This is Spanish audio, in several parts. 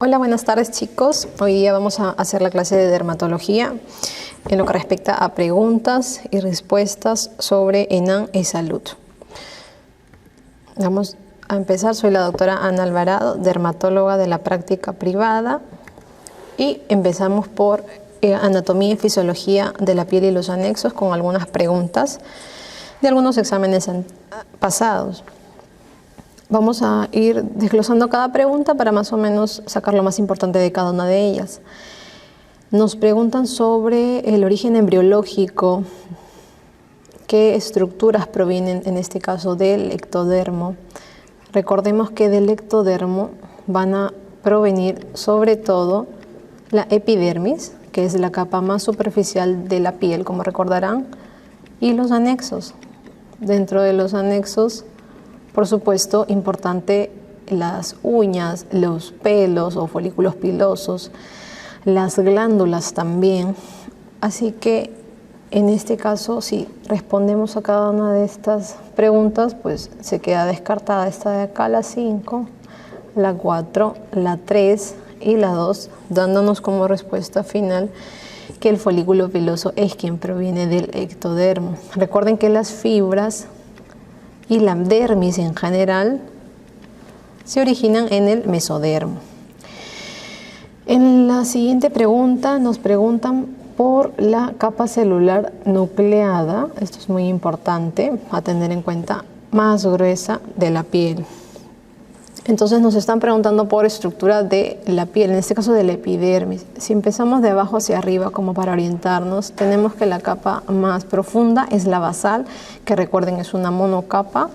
Hola, buenas tardes chicos. Hoy día vamos a hacer la clase de dermatología en lo que respecta a preguntas y respuestas sobre ENAM y salud. Vamos a empezar. Soy la doctora Ana Alvarado, dermatóloga de la práctica privada, y empezamos por anatomía y fisiología de la piel y los anexos con algunas preguntas de algunos exámenes pasados. Vamos a ir desglosando cada pregunta para más o menos sacar lo más importante de cada una de ellas. Nos preguntan sobre el origen embriológico, qué estructuras provienen en este caso del ectodermo. Recordemos que del ectodermo van a provenir sobre todo la epidermis, que es la capa más superficial de la piel, como recordarán, y los anexos. Dentro de los anexos, por supuesto, importante las uñas, los pelos o folículos pilosos, las glándulas también. Así que en este caso, si respondemos a cada una de estas preguntas, pues se queda descartada esta de acá, la 5, la 4, la 3 y la 2, dándonos como respuesta final que el folículo piloso es quien proviene del ectodermo. Recuerden que las fibras y la dermis en general se originan en el mesodermo. En la siguiente pregunta nos preguntan por la capa celular nucleada. Esto es muy importante a tener en cuenta, más gruesa de la piel. Entonces nos están preguntando por estructura de la piel, en este caso de la epidermis. Si empezamos de abajo hacia arriba como para orientarnos, tenemos que la capa más profunda es la basal, que recuerden es una monocapa,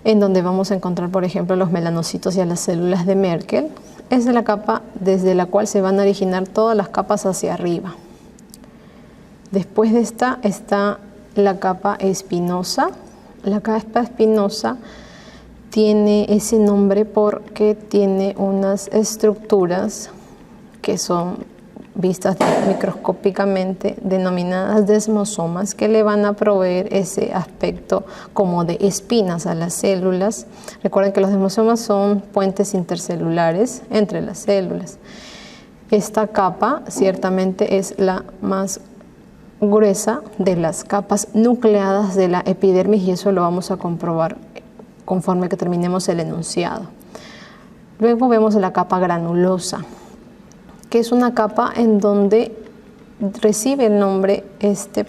en donde vamos a encontrar por ejemplo los melanocitos y a las células de Merkel. Es la capa desde la cual se van a originar todas las capas hacia arriba. Después de esta está la capa espinosa. La capa espinosa tiene ese nombre porque tiene unas estructuras que son vistas microscópicamente denominadas desmosomas, que le van a proveer ese aspecto como de espinas a las células. Recuerden que los desmosomas son puentes intercelulares entre las células. Esta capa ciertamente es la más gruesa de las capas nucleadas de la epidermis, y eso lo vamos a comprobar conforme que terminemos el enunciado. Luego vemos la capa granulosa, que es una capa en donde recibe el nombre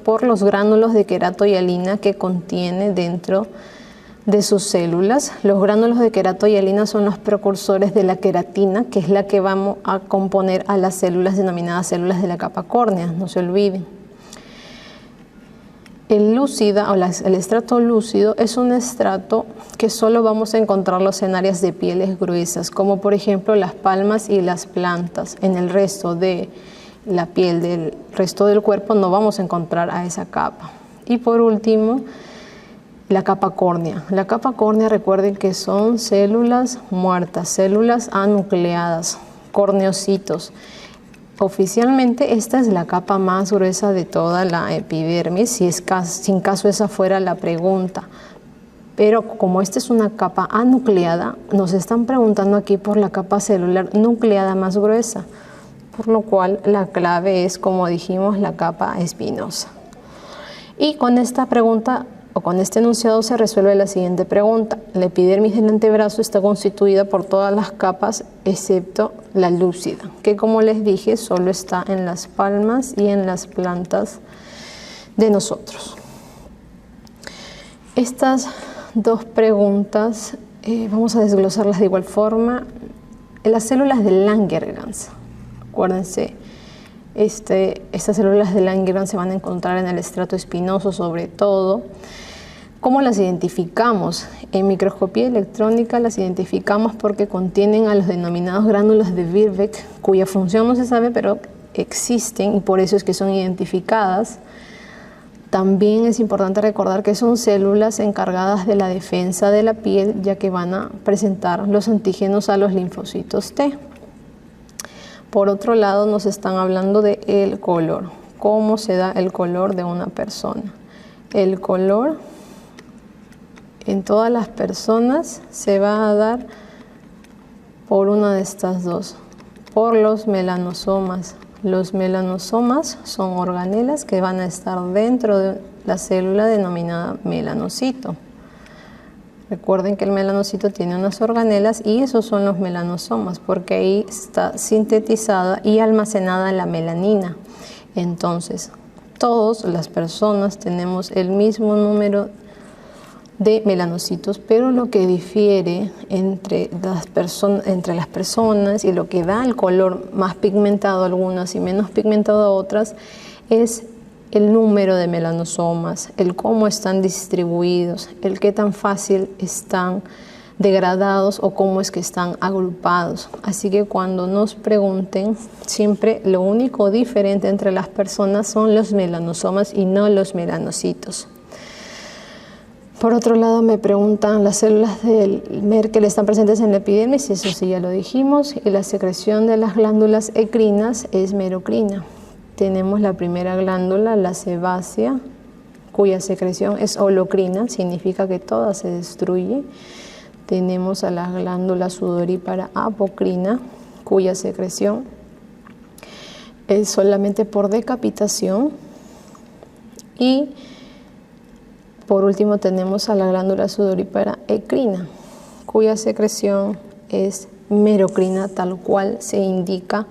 por los gránulos de querato-hialina que contiene dentro de sus células. Los gránulos de querato-hialina son los precursores de la queratina, que es la que vamos a componer a las células denominadas células de la capa córnea, no se olviden. El lúcida o el estrato lúcido es un estrato que solo vamos a encontrarlos en áreas de pieles gruesas, como por ejemplo las palmas y las plantas. En el resto de la piel del resto del cuerpo no vamos a encontrar a esa capa. Y por último, la capa córnea. La capa córnea, recuerden que son células muertas, células anucleadas, corneocitos. Oficialmente esta es la capa más gruesa de toda la epidermis, si en caso esa fuera la pregunta. Pero como esta es una capa anucleada, nos están preguntando aquí por la capa celular nucleada más gruesa, por lo cual la clave es, como dijimos, la capa espinosa. Y con esta pregunta o con este enunciado se resuelve la siguiente pregunta. La epidermis del antebrazo está constituida por todas las capas excepto la lúcida, que como les dije solo está en las palmas y en las plantas de nosotros. Estas dos preguntas vamos a desglosarlas de igual forma. En las células de Langerhans, acuérdense, estas células de Langerhans se van a encontrar en el estrato espinoso sobre todo. ¿Cómo las identificamos? En microscopía electrónica las identificamos porque contienen a los denominados gránulos de Birbeck, cuya función no se sabe, pero existen y por eso es que son identificadas. También es importante recordar que son células encargadas de la defensa de la piel, ya que van a presentar los antígenos a los linfocitos T. Por otro lado, nos están hablando del color. ¿Cómo se da el color de una persona? El color en todas las personas se va a dar por una de estas dos por los melanosomas. Los melanosomas son organelas que van a estar dentro de la célula denominada melanocito. Recuerden que el melanocito tiene unas organelas y esos son los melanosomas, porque ahí está sintetizada y almacenada la melanina. Entonces, todas las personas tenemos el mismo número de melanocitos, pero lo que difiere entre las personas y lo que da el color más pigmentado a algunas y menos pigmentado a otras es el número de melanosomas, el cómo están distribuidos, el qué tan fácil están degradados o cómo es que están agrupados. Así que cuando nos pregunten, siempre lo único diferente entre las personas son los melanosomas y no los melanocitos. Por otro lado, me preguntan las células del Merkel están presentes en la epidermis, eso sí ya lo dijimos, y la secreción de las glándulas endocrinas es merocrina. Tenemos la primera glándula, la sebácea, cuya secreción es holocrina, significa que toda se destruye. Tenemos a la glándula sudorípara apocrina, cuya secreción es solamente por decapitación. Y por último tenemos a la glándula sudorípara ecrina, cuya secreción es merocrina, tal cual se indica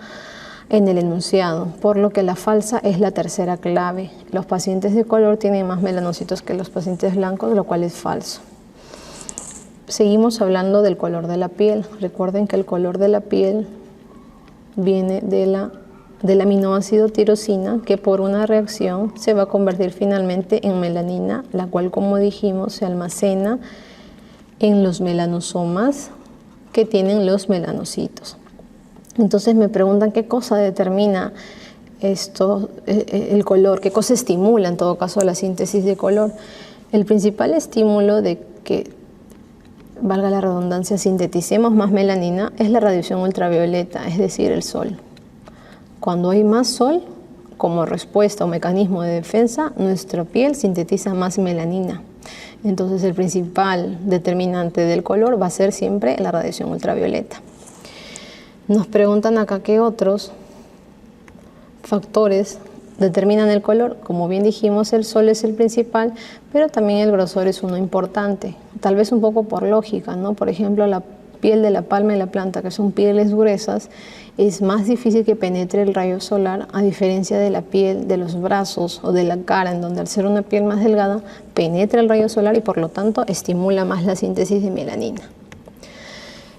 en el enunciado, por lo que la falsa es la tercera clave. Los pacientes de color tienen más melanocitos que los pacientes blancos, lo cual es falso. Seguimos hablando del color de la piel. Recuerden que el color de la piel viene del aminoácido tirosina, que por una reacción se va a convertir finalmente en melanina, la cual, como dijimos, se almacena en los melanosomas que tienen los melanocitos. Entonces me preguntan qué cosa determina esto, el color, qué cosa estimula en todo caso la síntesis de color. El principal estímulo de que, valga la redundancia, sinteticemos más melanina es la radiación ultravioleta, es decir, el sol. Cuando hay más sol, como respuesta o mecanismo de defensa, nuestra piel sintetiza más melanina. Entonces el principal determinante del color va a ser siempre la radiación ultravioleta. Nos preguntan acá qué otros factores determinan el color. Como bien dijimos, el sol es el principal, pero también el grosor es uno importante, tal vez un poco por lógica, ¿no? Por ejemplo, la piel de la palma de la planta, que son pieles gruesas, es más difícil que penetre el rayo solar, a diferencia de la piel de los brazos o de la cara, en donde al ser una piel más delgada penetra el rayo solar y por lo tanto estimula más la síntesis de melanina.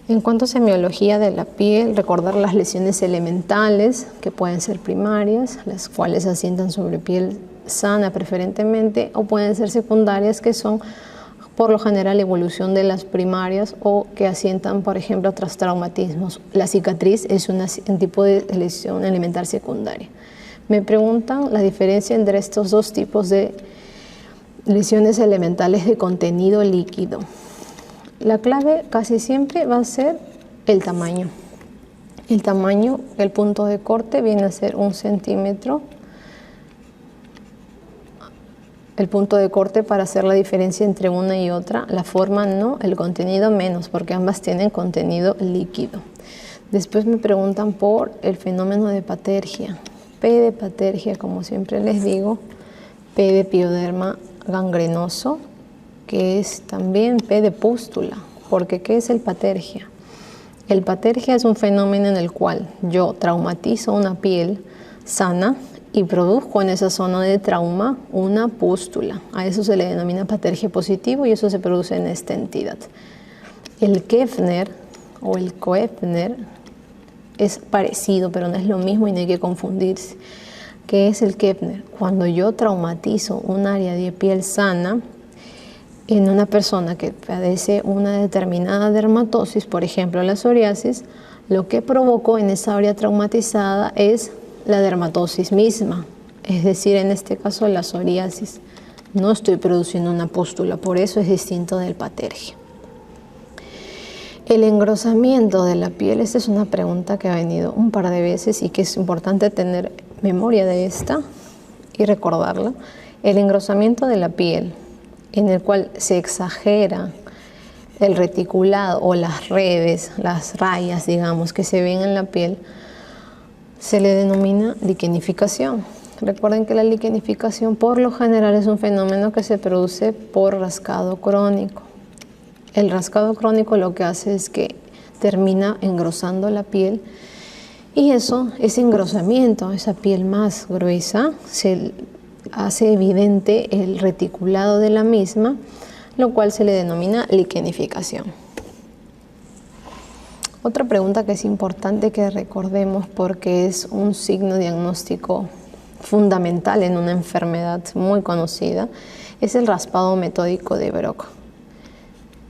En cuanto a semiología de la piel, recordar las lesiones elementales, que pueden ser primarias, las cuales asientan sobre piel sana preferentemente, o pueden ser secundarias, que son por lo general evolución de las primarias o que asientan, por ejemplo, tras traumatismos. La cicatriz es un tipo de lesión elemental secundaria. Me preguntan la diferencia entre estos dos tipos de lesiones elementales de contenido líquido. La clave casi siempre va a ser el tamaño. El tamaño, el punto de corte viene a ser 1 centímetro. El punto de corte para hacer la diferencia entre una y otra, la forma no, el contenido menos, porque ambas tienen contenido líquido. Después me preguntan por el fenómeno de patergia. P de patergia, como siempre les digo, P de pioderma gangrenoso, que es también P de pústula, porque ¿qué es el patergia? El patergia es un fenómeno en el cual yo traumatizo una piel sana y produzco en esa zona de trauma una pústula. A eso se le denomina patergia positivo y eso se produce en esta entidad. El Koepfner o el Koepfner es parecido, pero no es lo mismo y no hay que confundirse. ¿Qué es el Koepfner? Cuando yo traumatizo un área de piel sana en una persona que padece una determinada dermatosis, por ejemplo la psoriasis, lo que provocó en esa área traumatizada es la dermatosis misma, es decir, en este caso la psoriasis. No estoy produciendo una pústula, por eso es distinto del patergia. El engrosamiento de la piel, esta es una pregunta que ha venido un par de veces y que es importante tener memoria de esta y recordarla. El engrosamiento de la piel, en el cual se exagera el reticulado o las redes, las rayas, digamos, que se ven en la piel, se le denomina liquenificación. Recuerden que la liquenificación por lo general es un fenómeno que se produce por rascado crónico. El rascado crónico lo que hace es que termina engrosando la piel y ese engrosamiento, esa piel más gruesa, se hace evidente el reticulado de la misma, lo cual se le denomina liquenificación. Otra pregunta que es importante que recordemos porque es un signo diagnóstico fundamental en una enfermedad muy conocida es el raspado metódico de Brock,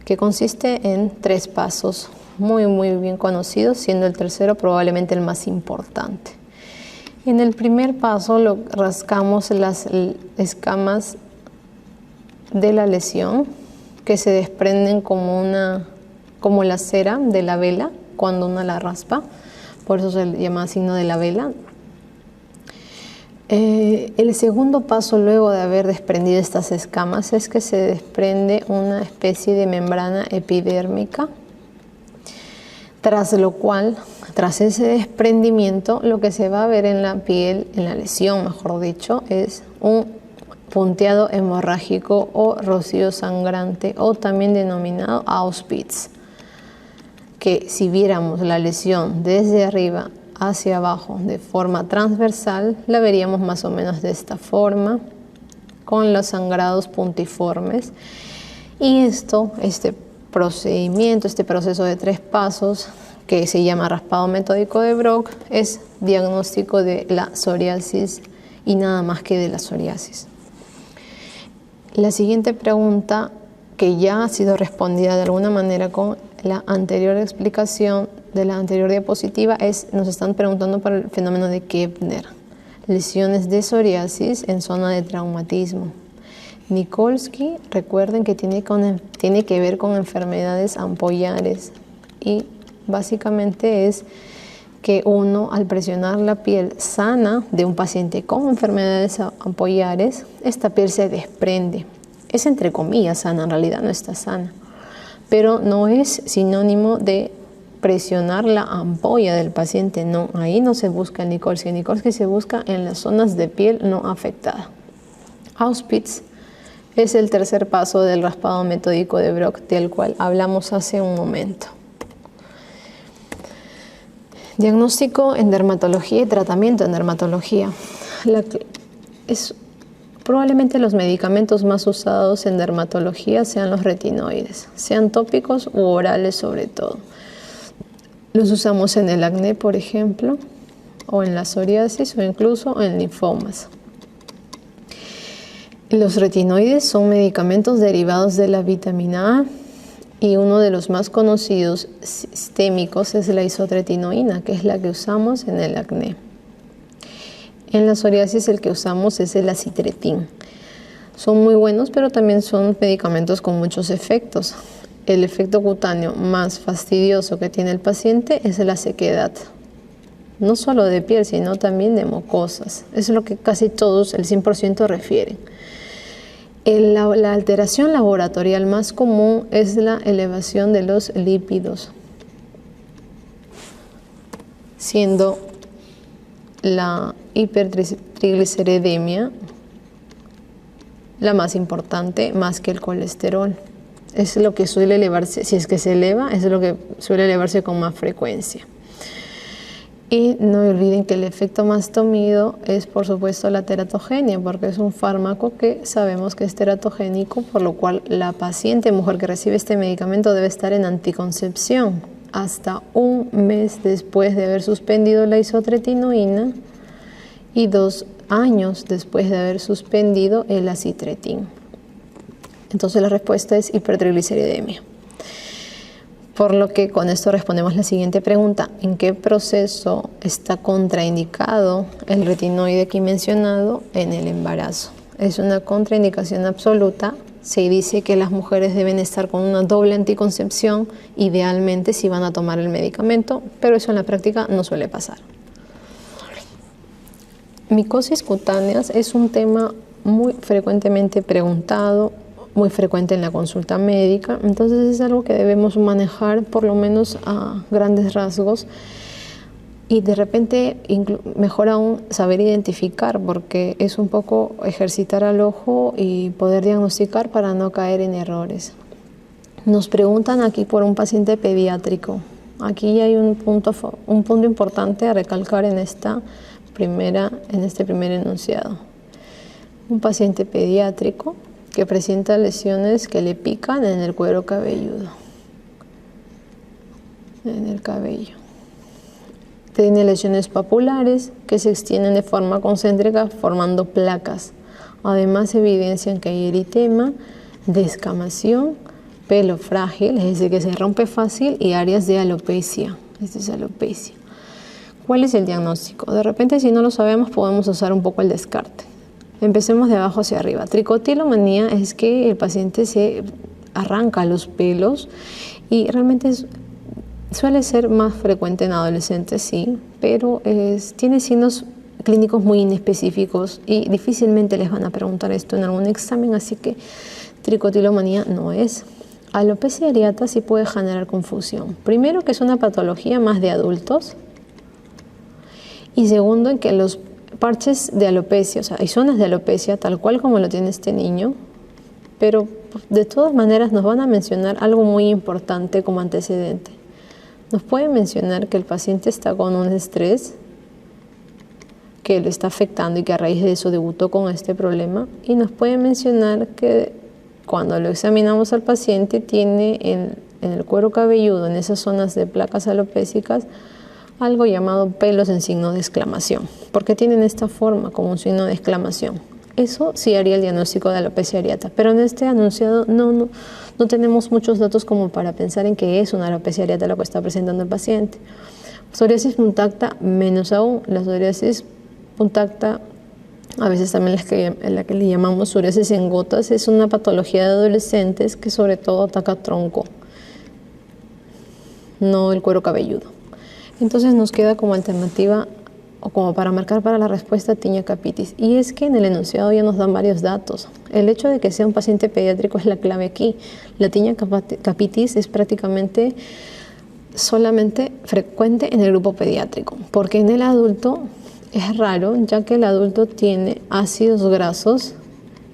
que consiste en 3 pasos muy bien conocidos, siendo el tercero probablemente el más importante. En el primer paso rascamos las escamas de la lesión que se desprenden como la cera de la vela cuando uno la raspa, por eso se llama signo de la vela. El segundo paso luego de haber desprendido estas escamas es que se desprende una especie de membrana epidérmica, tras lo cual, tras ese desprendimiento, lo que se va a ver en la piel, en la lesión mejor dicho, es un punteado hemorrágico o rocío sangrante, o también denominado Auspitz, que si viéramos la lesión desde arriba hacia abajo de forma transversal, la veríamos más o menos de esta forma, con los sangrados puntiformes. Y este procedimiento, este proceso de 3 pasos, que se llama raspado metódico de Brock, es diagnóstico de la psoriasis y nada más que de la psoriasis. La siguiente pregunta, que ya ha sido respondida de alguna manera con la anterior explicación de la anterior diapositiva, nos están preguntando por el fenómeno de Koebner, lesiones de psoriasis en zona de traumatismo. Nikolsky, recuerden que tiene que ver con enfermedades ampollares y básicamente es que uno, al presionar la piel sana de un paciente con enfermedades ampollares, esta piel se desprende. Es entre comillas sana, en realidad no está sana, pero no es sinónimo de presionar la ampolla del paciente, no, ahí no se busca Nikolsky. Nikolsky se busca en las zonas de piel no afectada. Auspitz es el tercer paso del raspado metódico de Brock, del cual hablamos hace un momento. Diagnóstico en dermatología y tratamiento en dermatología. Probablemente los medicamentos más usados en dermatología sean los retinoides, sean tópicos u orales sobre todo. Los usamos en el acné, por ejemplo, o en la psoriasis o incluso en linfomas. Los retinoides son medicamentos derivados de la vitamina A y uno de los más conocidos sistémicos es la isotretinoína, que es la que usamos en el acné. En la psoriasis el que usamos es el acitretin. Son muy buenos, pero también son medicamentos con muchos efectos. El efecto cutáneo más fastidioso que tiene el paciente es la sequedad, no solo de piel, sino también de mucosas. Es lo que casi todos, el 100%, refieren. La alteración laboratorial más común es la elevación de los lípidos, siendo la hipertrigliceridemia la más importante, más que el colesterol. Es lo que suele elevarse, si es que se eleva, es lo que suele elevarse con más frecuencia. Y no olviden que el efecto más temido es, por supuesto, la teratogenia, porque es un fármaco que sabemos que es teratogénico, por lo cual la paciente, mujer que recibe este medicamento, debe estar en anticoncepción hasta un mes después de haber suspendido la isotretinoína y 2 años después de haber suspendido el acitretin. Entonces la respuesta es hipertrigliceridemia. Por lo que con esto respondemos la siguiente pregunta: ¿en qué proceso está contraindicado el retinoide aquí mencionado en el embarazo? Es una contraindicación absoluta. Se dice que las mujeres deben estar con una doble anticoncepción, idealmente si van a tomar el medicamento, pero eso en la práctica no suele pasar. Micosis cutáneas es un tema muy frecuentemente preguntado, muy frecuente en la consulta médica, entonces es algo que debemos manejar por lo menos a grandes rasgos. Y de repente, mejor aún, saber identificar, porque es un poco ejercitar al ojo y poder diagnosticar para no caer en errores. Nos preguntan aquí por un paciente pediátrico. Aquí hay un punto importante a recalcar en este primer enunciado. Un paciente pediátrico que presenta lesiones que le pican en el cuero cabelludo, en el cabello. Tiene lesiones papulares que se extienden de forma concéntrica formando placas. Además evidencian que hay eritema, descamación, pelo frágil, es decir, que se rompe fácil, y áreas de alopecia. Esta es alopecia. ¿Cuál es el diagnóstico? De repente, si no lo sabemos, podemos usar un poco el descarte. Empecemos de abajo hacia arriba. Tricotilomanía es que el paciente se arranca los pelos y realmente suele ser más frecuente en adolescentes, sí, pero tiene signos clínicos muy inespecíficos y difícilmente les van a preguntar esto en algún examen, así que tricotilomanía no es. Alopecia areata sí puede generar confusión. Primero, que es una patología más de adultos, y segundo, en que los parches de alopecia, o sea, hay zonas de alopecia tal cual como lo tiene este niño, pero de todas maneras nos van a mencionar algo muy importante como antecedente. Nos pueden mencionar que el paciente está con un estrés que le está afectando y que a raíz de eso debutó con este problema, y nos pueden mencionar que cuando lo examinamos al paciente tiene en el cuero cabelludo, en esas zonas de placas alopécicas, algo llamado pelos en signo de exclamación. ¿Por qué tienen esta forma como un signo de exclamación? Eso sí haría el diagnóstico de alopecia areata, pero en este enunciado no tenemos muchos datos como para pensar en que es una alopecia areata lo que está presentando el paciente. Psoriasis punctacta, menos aún. La psoriasis punctacta, a veces también la que le llamamos psoriasis en gotas, es una patología de adolescentes que sobre todo ataca tronco, no el cuero cabelludo. Entonces nos queda como alternativa o como para marcar para la respuesta tiña capitis. Y es que en el enunciado ya nos dan varios datos. El hecho de que sea un paciente pediátrico es la clave aquí. La tiña capitis es prácticamente solamente frecuente en el grupo pediátrico, porque en el adulto es raro, ya que el adulto tiene ácidos grasos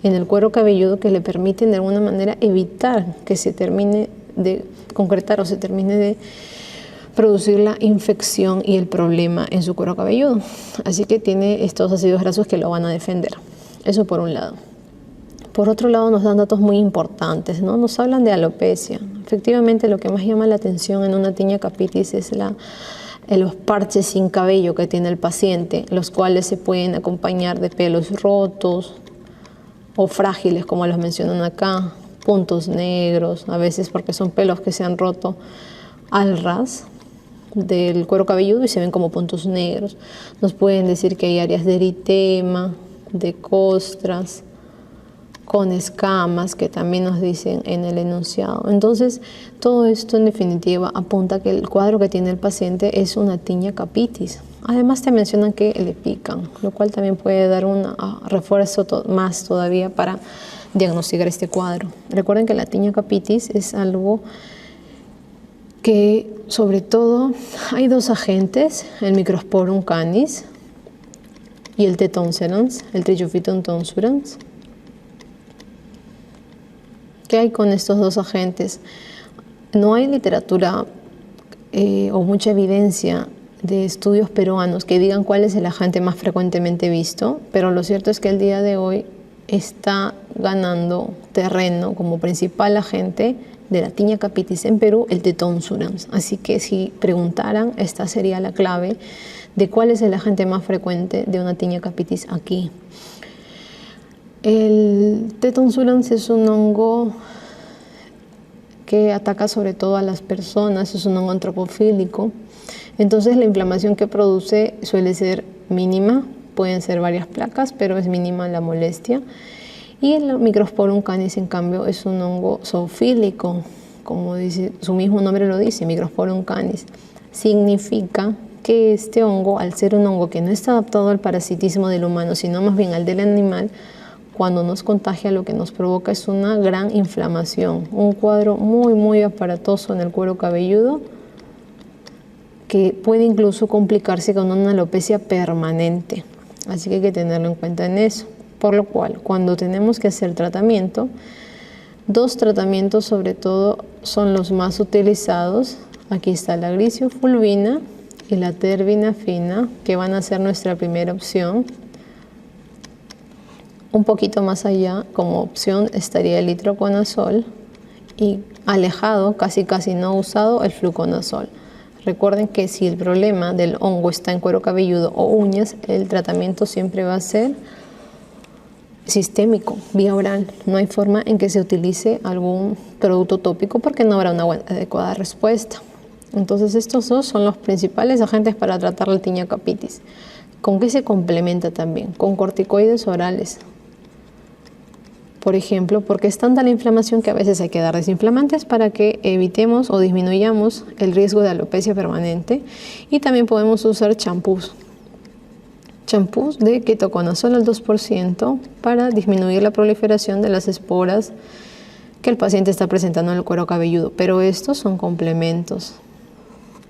en el cuero cabelludo que le permiten de alguna manera evitar que se termine de concretar o se termine de producir la infección y el problema en su cuero cabelludo. Así que tiene estos ácidos grasos que lo van a defender. Eso por un lado. Por otro lado, nos dan datos muy importantes, ¿no? Nos hablan de alopecia. Efectivamente, lo que más llama la atención en una tiña capitis es los parches sin cabello que tiene el paciente, los cuales se pueden acompañar de pelos rotos o frágiles, como los mencionan acá, puntos negros, a veces porque son pelos que se han roto al ras del cuero cabelludo y se ven como puntos negros. Nos pueden decir que hay áreas de eritema, de costras, con escamas, que también nos dicen en el enunciado. Entonces, todo esto en definitiva apunta que el cuadro que tiene el paciente es una tiña capitis. Además te mencionan que le pican, lo cual también puede dar un refuerzo más todavía para diagnosticar este cuadro. Recuerden que la tiña capitis es algo que sobre todo hay dos agentes, el Microsporum canis y el T. tonsurans, el Trichophyton tonsurans. ¿Qué hay con estos dos agentes? No hay literatura o mucha evidencia de estudios peruanos que digan cuál es el agente más frecuentemente visto, pero lo cierto es que el día de hoy está ganando terreno como principal agente de la tiña capitis en Perú el T. tonsurans. Así que si preguntaran, esta sería la clave de cuál es el agente más frecuente de una tiña capitis aquí. El T. tonsurans es un hongo que ataca sobre todo a las personas, es un hongo antropofílico. Entonces la inflamación que produce suele ser mínima, pueden ser varias placas, pero es mínima la molestia. Y el Microsporum canis, en cambio, es un hongo zoofílico, como dice, su mismo nombre lo dice, Microsporum canis. Significa que este hongo, al ser un hongo que no está adaptado al parasitismo del humano, sino más bien al del animal, cuando nos contagia lo que nos provoca es una gran inflamación, un cuadro muy aparatoso en el cuero cabelludo que puede incluso complicarse con una alopecia permanente. Así que hay que tenerlo en cuenta en eso. Por lo cual, cuando tenemos que hacer tratamiento, 2 tratamientos sobre todo son los más utilizados. Aquí está la gliciofulvina y la terbinafina, que van a ser nuestra primera opción. Un poquito más allá, como opción, estaría el itraconazol y alejado, casi no usado, el fluconazol. Recuerden que si el problema del hongo está en cuero cabelludo o uñas, el tratamiento siempre va a ser sistémico, vía oral. No hay forma en que se utilice algún producto tópico porque no habrá una adecuada respuesta. Entonces estos 2 son los principales agentes para tratar la tinea capitis. ¿Con qué se complementa también? Con corticoides orales. Por ejemplo, porque es tanta la inflamación que a veces hay que dar desinflamantes para que evitemos o disminuyamos el riesgo de alopecia permanente. Y también podemos usar champús. Champús de ketoconazol al 2% para disminuir la proliferación de las esporas que el paciente está presentando en el cuero cabelludo. Pero estos son complementos,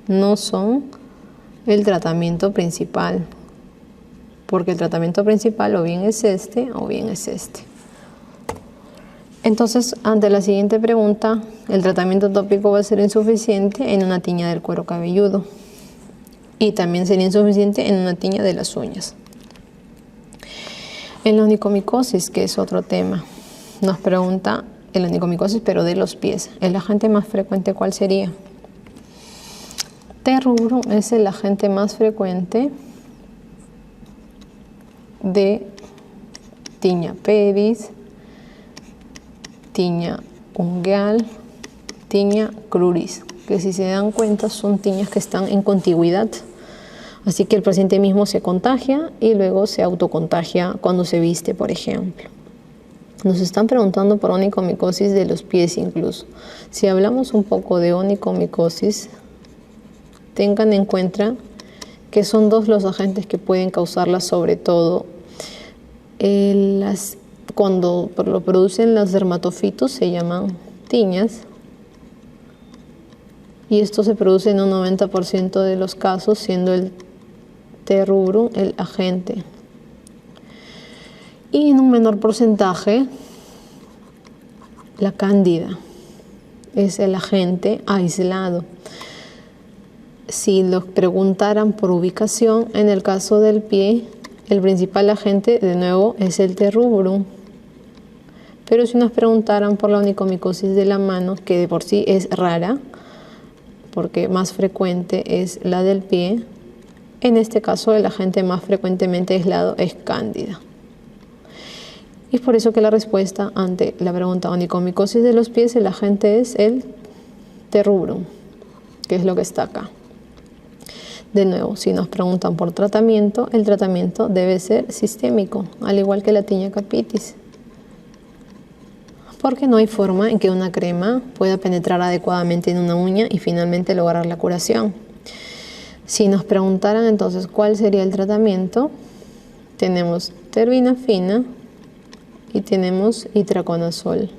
no son el tratamiento principal, porque el tratamiento principal o bien es este o bien es este. Entonces, ante la siguiente pregunta, el tratamiento tópico va a ser insuficiente en una tiña del cuero cabelludo. Y también sería insuficiente en una tiña de las uñas. En la onicomicosis, que es otro tema, nos pregunta el onicomicosis, pero de los pies. ¿El agente más frecuente cuál sería? T-rubrum es el agente más frecuente de tiña pedis, tiña ungueal, tiña cruris, que si se dan cuenta son tiñas que están en contigüidad. Así que el paciente mismo se contagia y luego se autocontagia cuando se viste, por ejemplo. Nos están preguntando por onicomicosis de los pies incluso. Si hablamos un poco de onicomicosis, tengan en cuenta que son 2 los agentes que pueden causarla, sobre todo cuando lo producen los dermatofitos, se llaman tiñas. Y esto se produce en un 90% de los casos, siendo el T-rubrum el agente. Y en un menor porcentaje, la cándida es el agente aislado. Si los preguntaran por ubicación, en el caso del pie, el principal agente de nuevo es el T-rubrum. Pero si nos preguntaran por la onicomicosis de la mano, que de por sí es rara, porque más frecuente es la del pie, en este caso el agente más frecuentemente aislado es cándida. Y es por eso que la respuesta ante la pregunta onicomicosis de los pies, el agente es el T-rubrum, que es lo que está acá. De nuevo, si nos preguntan por tratamiento, el tratamiento debe ser sistémico, al igual que la tinea capitis, porque no hay forma en que una crema pueda penetrar adecuadamente en una uña y finalmente lograr la curación. Si nos preguntaran entonces cuál sería el tratamiento, tenemos terbinafina y tenemos itraconazol.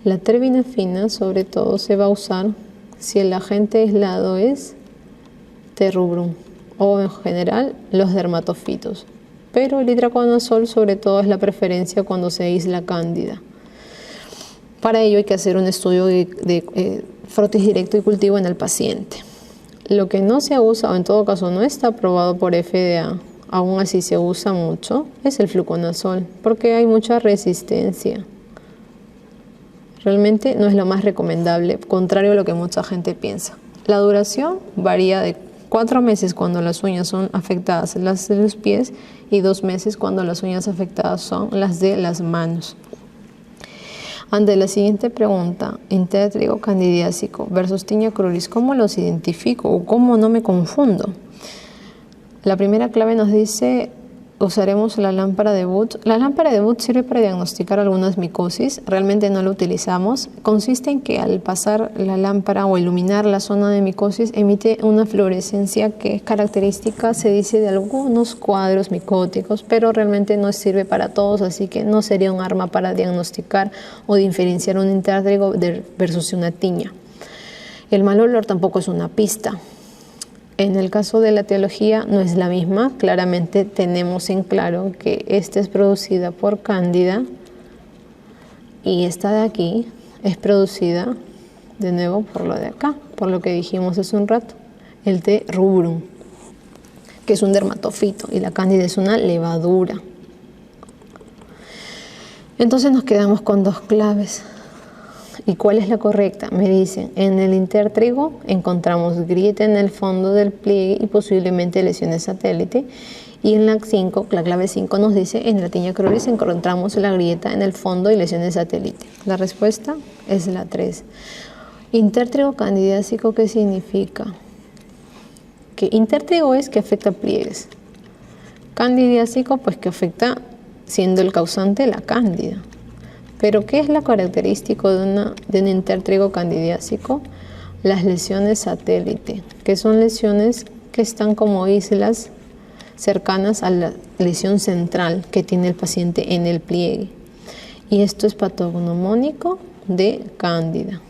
La terbinafina sobre todo se va a usar si el agente aislado es T-rubrum o en general los dermatofitos, pero el itraconazol sobre todo es la preferencia cuando se aísla cándida. Para ello hay que hacer un estudio de frotis directo y cultivo en el paciente. Lo que no se usa, o en todo caso no está aprobado por FDA, aún así se usa mucho, es el fluconazol, porque hay mucha resistencia. Realmente no es lo más recomendable, contrario a lo que mucha gente piensa. La duración varía de 4 meses cuando las uñas son afectadas, las de los pies, y 2 meses cuando las uñas afectadas son las de las manos. Ante la siguiente pregunta, intertrigo candidiásico versus tinea cruris, ¿cómo los identifico o cómo no me confundo? La primera clave nos dice, usaremos la lámpara de Wood. La lámpara de Wood sirve para diagnosticar algunas micosis, realmente no la utilizamos. Consiste en que al pasar la lámpara o iluminar la zona de micosis emite una fluorescencia que es característica, se dice, de algunos cuadros micóticos, pero realmente no sirve para todos, así que no sería un arma para diagnosticar o diferenciar un intértrigo versus una tiña. El mal olor tampoco es una pista. En el caso de la etiología no es la misma. Claramente tenemos en claro que esta es producida por Cándida y esta de aquí es producida de nuevo por lo de acá, por lo que dijimos hace un rato, el T. rubrum, que es un dermatofito, y la Cándida es una levadura. Entonces nos quedamos con dos claves. ¿Y cuál es la correcta? Me dicen, en el intertrigo encontramos grieta en el fondo del pliegue y posiblemente lesiones satélite. Y en la 5, la clave 5 nos dice, en la Tinea cruris encontramos la grieta en el fondo y lesiones satélite. La respuesta es la 3. Intertrigo candidiásico, ¿qué significa? Que intertrigo es que afecta pliegues. Candidiásico, pues que afecta, siendo el causante, la cándida. Pero ¿qué es lo característico de un intertrigo candidiásico? Las lesiones satélite, que son lesiones que están como islas cercanas a la lesión central que tiene el paciente en el pliegue. Y esto es patognomónico de cándida.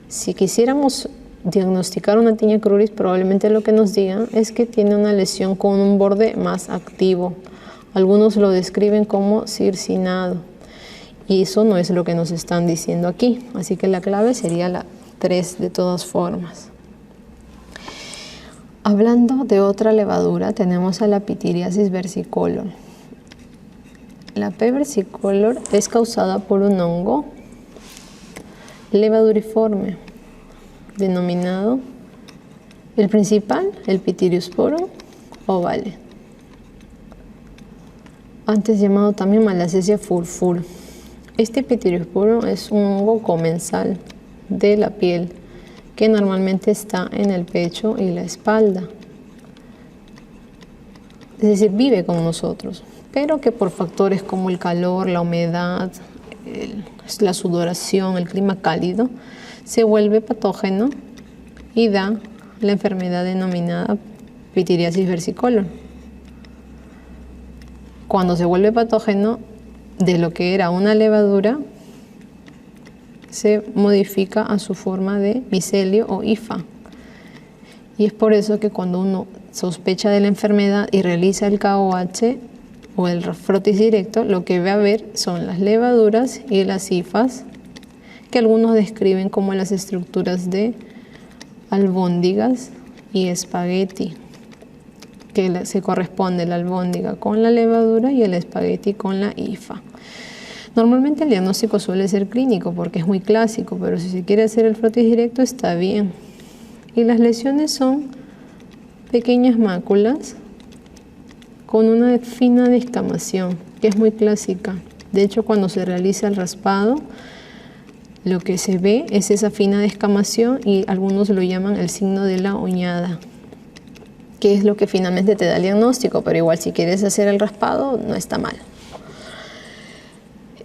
Si quisiéramos diagnosticar una Tinea cruris, probablemente lo que nos digan es que tiene una lesión con un borde más activo. Algunos lo describen como circinado. Y eso no es lo que nos están diciendo aquí. Así que la clave sería la 3 de todas formas. Hablando de otra levadura, tenemos a la Pityriasis versicolor. La P. versicolor es causada por un hongo levaduriforme, denominado el principal, el Pityriosporum ovale, antes llamado también Malassezia furfur. Este Pityriosporum es un hongo comensal de la piel que normalmente está en el pecho y la espalda. Es decir, vive con nosotros, pero que por factores como el calor, la humedad, la sudoración, el clima cálido, se vuelve patógeno y da la enfermedad denominada Pityriasis versicolor. Cuando se vuelve patógeno, de lo que era una levadura, se modifica a su forma de micelio o hifa. Y es por eso que cuando uno sospecha de la enfermedad y realiza el KOH o el frotis directo, lo que va a ver son las levaduras y las hifas, que algunos describen como las estructuras de albóndigas y espagueti, que se corresponde la albóndiga con la levadura y el espagueti con la hifa. Normalmente el diagnóstico suele ser clínico porque es muy clásico, pero si se quiere hacer el frotis directo está bien. Y las lesiones son pequeñas máculas con una fina descamación, que es muy clásica. De hecho, cuando se realiza el raspado, lo que se ve es esa fina descamación y algunos lo llaman el signo de la uñada, que es lo que finalmente te da el diagnóstico, pero igual si quieres hacer el raspado no está mal.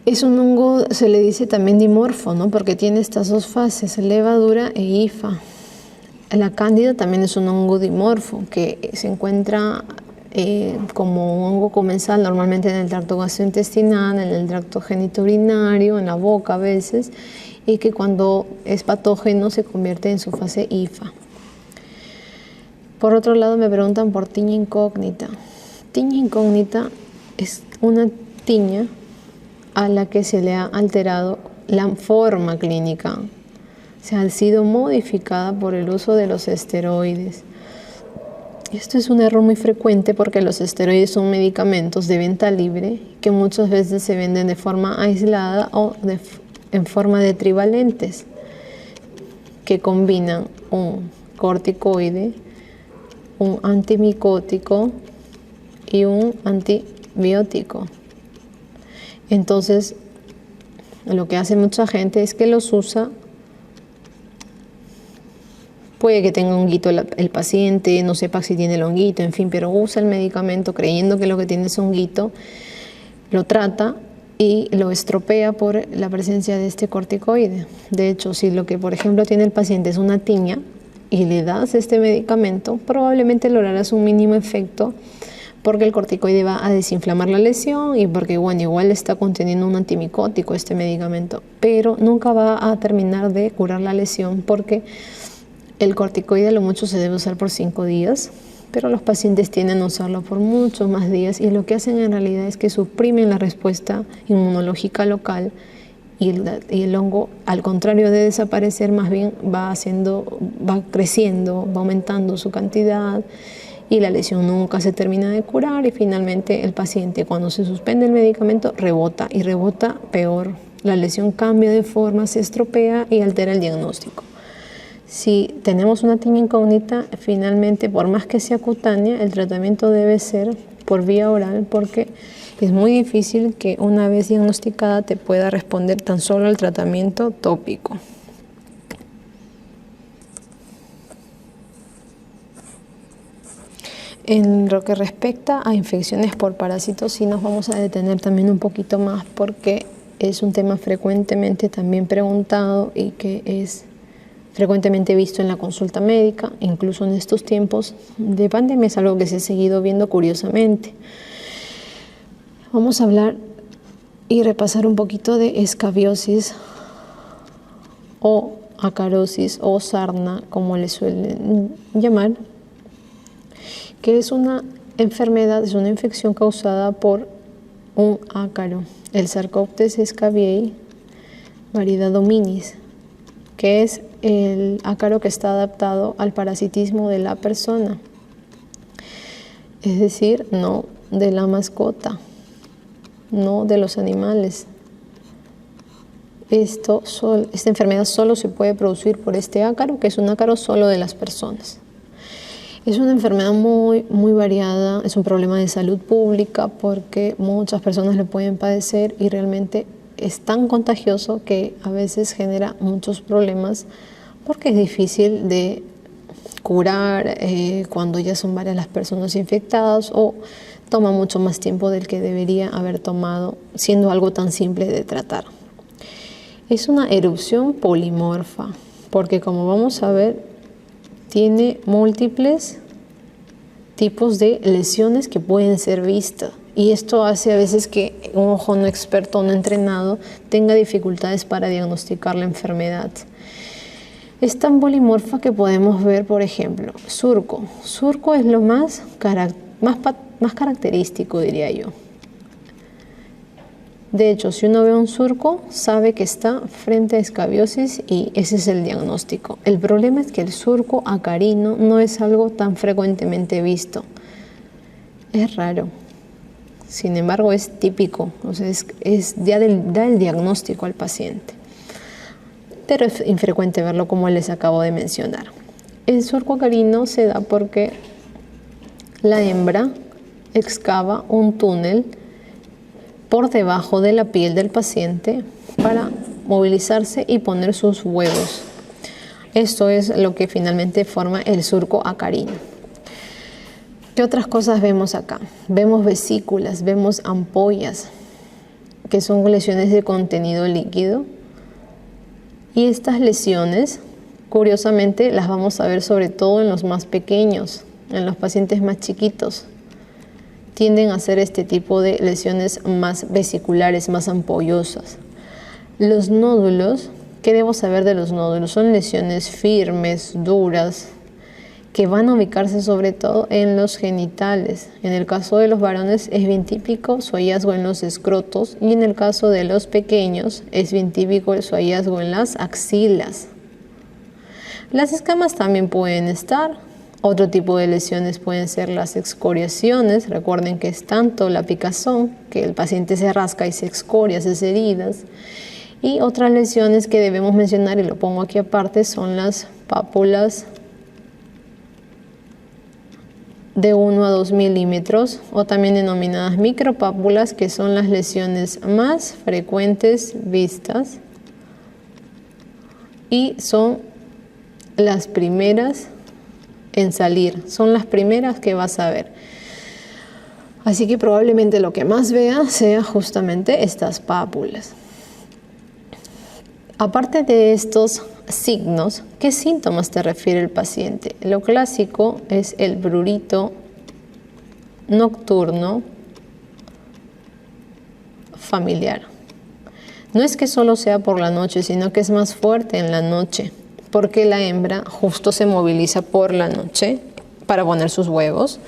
Es un hongo, se le dice también dimorfo, ¿no? Porque tiene estas dos fases, levadura e hifa. La cándida también es un hongo dimorfo que se encuentra como un hongo comensal normalmente en el tracto gastrointestinal, en el tracto genitourinario, en la boca a veces, y que cuando es patógeno se convierte en su fase hifa. Por otro lado me preguntan por tiña incógnita. Tiña incógnita es una tiña a la que se le ha alterado la forma clínica. Se ha sido modificada por el uso de los esteroides. Esto es un error muy frecuente porque los esteroides son medicamentos de venta libre que muchas veces se venden de forma aislada o en forma de trivalentes que combinan un corticoide, un antimicótico y un antibiótico. Entonces, lo que hace mucha gente es que los usa. Puede que tenga honguito el paciente, no sepa si tiene el honguito, en fin, pero usa el medicamento creyendo que lo que tiene es honguito, lo trata y lo estropea por la presencia de este corticoide. De hecho, si lo que, por ejemplo, tiene el paciente es una tiña y le das este medicamento, probablemente lograrás un mínimo efecto porque el corticoide va a desinflamar la lesión y porque, bueno, igual está conteniendo un antimicótico este medicamento, pero nunca va a terminar de curar la lesión porque El corticoide a lo mucho se debe usar por 5 días, pero los pacientes tienden a usarlo por muchos más días y lo que hacen en realidad es que suprimen la respuesta inmunológica local y el hongo, al contrario de desaparecer, más bien va creciendo, va aumentando su cantidad y la lesión nunca se termina de curar y finalmente el paciente, cuando se suspende el medicamento, rebota y rebota peor. La lesión cambia de forma, se estropea y altera el diagnóstico. Si tenemos una tiña incógnita, finalmente, por más que sea cutánea, el tratamiento debe ser por vía oral porque es muy difícil que una vez diagnosticada te pueda responder tan solo al tratamiento tópico. En lo que respecta a infecciones por parásitos, sí nos vamos a detener también un poquito más porque es un tema frecuentemente también preguntado y que es frecuentemente visto en la consulta médica, incluso en estos tiempos de pandemia es algo que se ha seguido viendo curiosamente. Vamos a hablar y repasar un poquito de escabiosis o acarosis o sarna, como le suelen llamar, que es una enfermedad, es una infección causada por un ácaro, el Sarcoptes scabiei, variedad hominis, que es el ácaro que está adaptado al parasitismo de la persona, es decir, no de la mascota, no de los animales. Esta enfermedad solo se puede producir por este ácaro, que es un ácaro solo de las personas. Es una enfermedad muy variada, es un problema de salud pública porque muchas personas lo pueden padecer y realmente es tan contagioso que a veces genera muchos problemas porque es difícil de curar cuando ya son varias las personas infectadas o toma mucho más tiempo del que debería haber tomado, siendo algo tan simple de tratar. Es una erupción polimorfa porque, como vamos a ver, tiene múltiples tipos de lesiones que pueden ser vistas. Y esto hace a veces que un ojo no experto, no entrenado, tenga dificultades para diagnosticar la enfermedad. Es tan polimorfa que podemos ver, por ejemplo, surco. Surco es lo más característico, diría yo. De hecho, si uno ve un surco, sabe que está frente a escabiosis y ese es el diagnóstico. El problema es que el surco acarino no es algo tan frecuentemente visto. Es raro. Sin embargo, es típico, o sea, da el diagnóstico al paciente. Pero es infrecuente verlo, como les acabo de mencionar. El surco acarino se da porque la hembra excava un túnel por debajo de la piel del paciente para movilizarse y poner sus huevos. Esto es lo que finalmente forma el surco acarino. ¿Qué otras cosas vemos acá? Vemos vesículas, vemos ampollas, que son lesiones de contenido líquido. Y estas lesiones, curiosamente, las vamos a ver sobre todo en los más pequeños, en los pacientes más chiquitos. Tienden a ser este tipo de lesiones más vesiculares, más ampollosas. Los nódulos, ¿qué debo saber de los nódulos? Son lesiones firmes, duras, que van a ubicarse sobre todo en los genitales. En el caso de los varones es bien típico su hallazgo en los escrotos y en el caso de los pequeños es bien típico su hallazgo en las axilas. Las escamas también pueden estar. Otro tipo de lesiones pueden ser las excoriaciones. Recuerden que es tanto la picazón, que el paciente se rasca y se excoria, se hace heridas. Y otras lesiones que debemos mencionar, y lo pongo aquí aparte, son las pápulas de 1 a 2 milímetros o también denominadas micropápulas, que son las lesiones más frecuentes vistas y son las primeras en salir, son las primeras que vas a ver. Así que probablemente lo que más vea sea justamente estas pápulas. Aparte de estos signos, ¿qué síntomas te refiere el paciente? Lo clásico es el prurito nocturno familiar. No es que solo sea por la noche, sino que es más fuerte en la noche. porque la hembra justo se moviliza por la noche para poner sus huevos.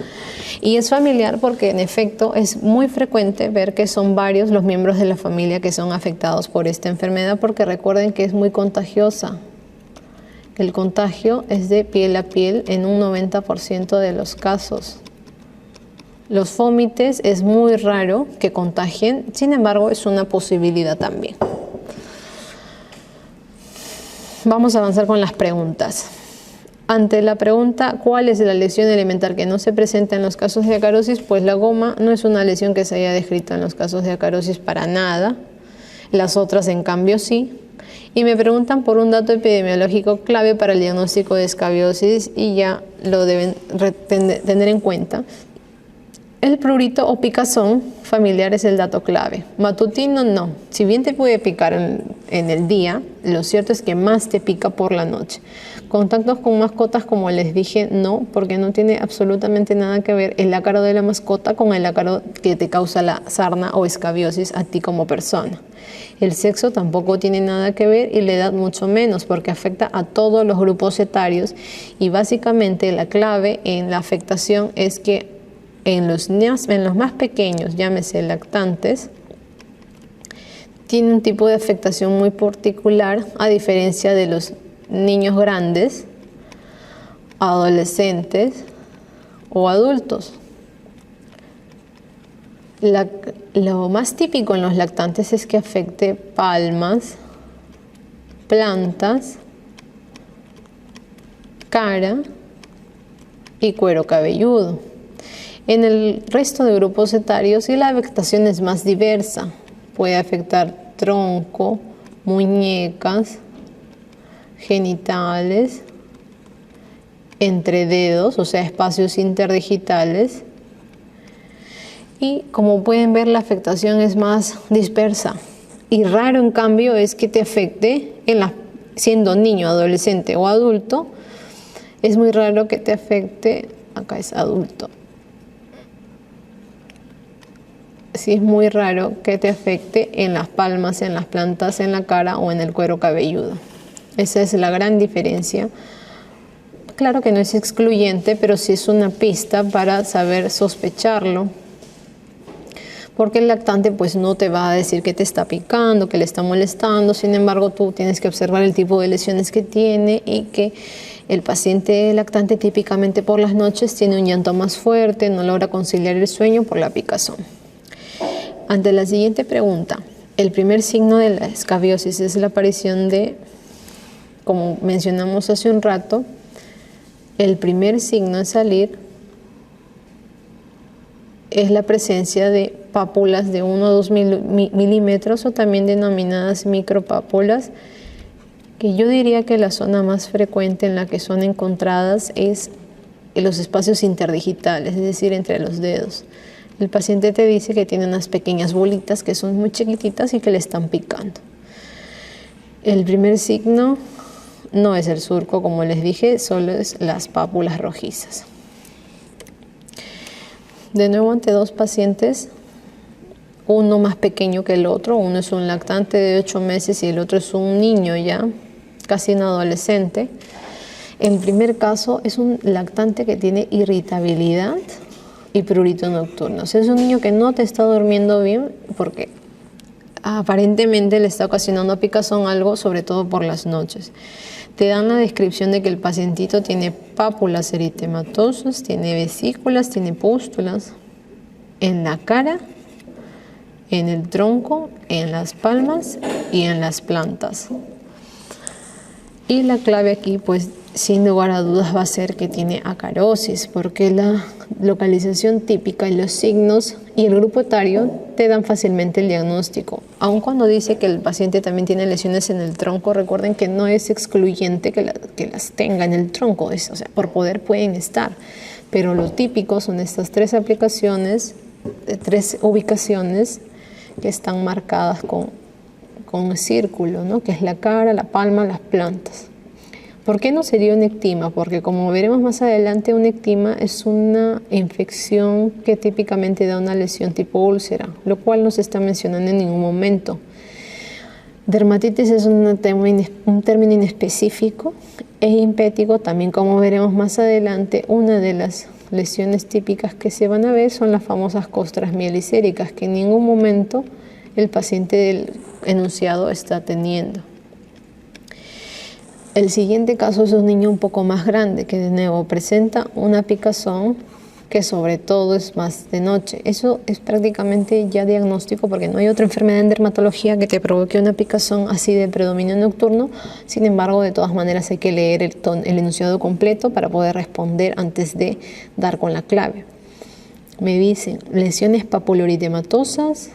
Y es familiar porque en efecto es muy frecuente ver que son varios los miembros de la familia que son afectados por esta enfermedad, porque recuerden que es muy contagiosa. El contagio es de piel a piel en un 90% de los casos. Los fómites es muy raro que contagien, sin embargo es una posibilidad también. Vamos a avanzar con las preguntas. Ante la pregunta ¿cuál es la lesión elemental que no se presenta en los casos de acarosis? Pues la goma no es una lesión que se haya descrito en los casos de acarosis para nada. Las otras en cambio sí. Y me preguntan por un dato epidemiológico clave para el diagnóstico de escabiosis y ya lo deben tener en cuenta. El prurito o picazón familiar es el dato clave. Matutino no. Si bien te puede picar en el día, lo cierto es que más te pica por la noche. Contactos con mascotas, como les dije, no, porque no tiene absolutamente nada que ver el ácaro de la mascota con el ácaro que te causa la sarna o escabiosis a ti como persona. El sexo tampoco tiene nada que ver y la edad mucho menos, porque afecta a todos los grupos etarios y básicamente la clave en la afectación es que en los más pequeños, llámese lactantes, tiene un tipo de afectación muy particular a diferencia de los niños grandes, adolescentes o adultos. Lo más típico en los lactantes es que afecte palmas, plantas, cara y cuero cabelludo. En el resto de grupos etarios la afectación es más diversa. Puede afectar tronco, muñecas, genitales, entre dedos, o sea, espacios interdigitales. Y como pueden ver, la afectación es más dispersa. Y raro, en cambio, es que te afecte siendo niño, adolescente o adulto. Es muy raro que te afecte, acá es adulto. Sí, es muy raro que te afecte en las palmas, en las plantas, en la cara o en el cuero cabelludo. Esa es la gran diferencia. Claro que no es excluyente, pero sí es una pista para saber sospecharlo. Porque el lactante pues no te va a decir que te está picando, que le está molestando. Sin embargo, tú tienes que observar el tipo de lesiones que tiene y que el paciente lactante típicamente por las noches tiene un llanto más fuerte, no logra conciliar el sueño por la picazón. Ante la siguiente pregunta, el primer signo de la escabiosis es la aparición de, como mencionamos hace un rato, el primer signo a salir es la presencia de pápulas de 1 o 2 milímetros o también denominadas micropápulas, que yo diría que la zona más frecuente en la que son encontradas es en los espacios interdigitales, es decir, entre los dedos. El paciente te dice que tiene unas pequeñas bolitas que son muy chiquititas y que le están picando. El primer signo no es el surco, como les dije, solo es las pápulas rojizas. De nuevo ante dos pacientes, uno más pequeño que el otro, uno es un lactante de 8 meses y el otro es un niño ya, casi un adolescente. El primer caso es un lactante que tiene irritabilidad y prurito nocturno. O sea, es un niño que no te está durmiendo bien porque aparentemente le está ocasionando picazón algo, sobre todo por las noches. Te dan la descripción de que el pacientito tiene pápulas eritematosas, tiene vesículas, tiene pústulas en la cara, en el tronco, en las palmas y en las plantas. Y la clave aquí, pues, sin lugar a dudas va a ser que tiene acarosis, porque la localización típica y los signos y el grupo etario te dan fácilmente el diagnóstico. Aun cuando dice que el paciente también tiene lesiones en el tronco, recuerden que no es excluyente que las tenga en el tronco, o sea, por poder pueden estar, pero lo típico son estas 3 aplicaciones, 3 ubicaciones que están marcadas con círculo, ¿no? Que es la cara, la palma, las plantas. ¿Por qué no sería un ectima? Porque como veremos más adelante, un ectima es una infección que típicamente da una lesión tipo úlcera, lo cual no se está mencionando en ningún momento. Dermatitis es un término inespecífico e impético. También, como veremos más adelante, una de las lesiones típicas que se van a ver son las famosas costras mielicéricas, que en ningún momento el paciente del enunciado está teniendo. El siguiente caso es un niño un poco más grande que de nuevo presenta una picazón que sobre todo es más de noche. Eso es prácticamente ya diagnóstico porque no hay otra enfermedad en dermatología que te provoque una picazón así de predominio nocturno. Sin embargo, de todas maneras hay que leer el enunciado completo para poder responder antes de dar con la clave. Me dicen lesiones papuloritematosas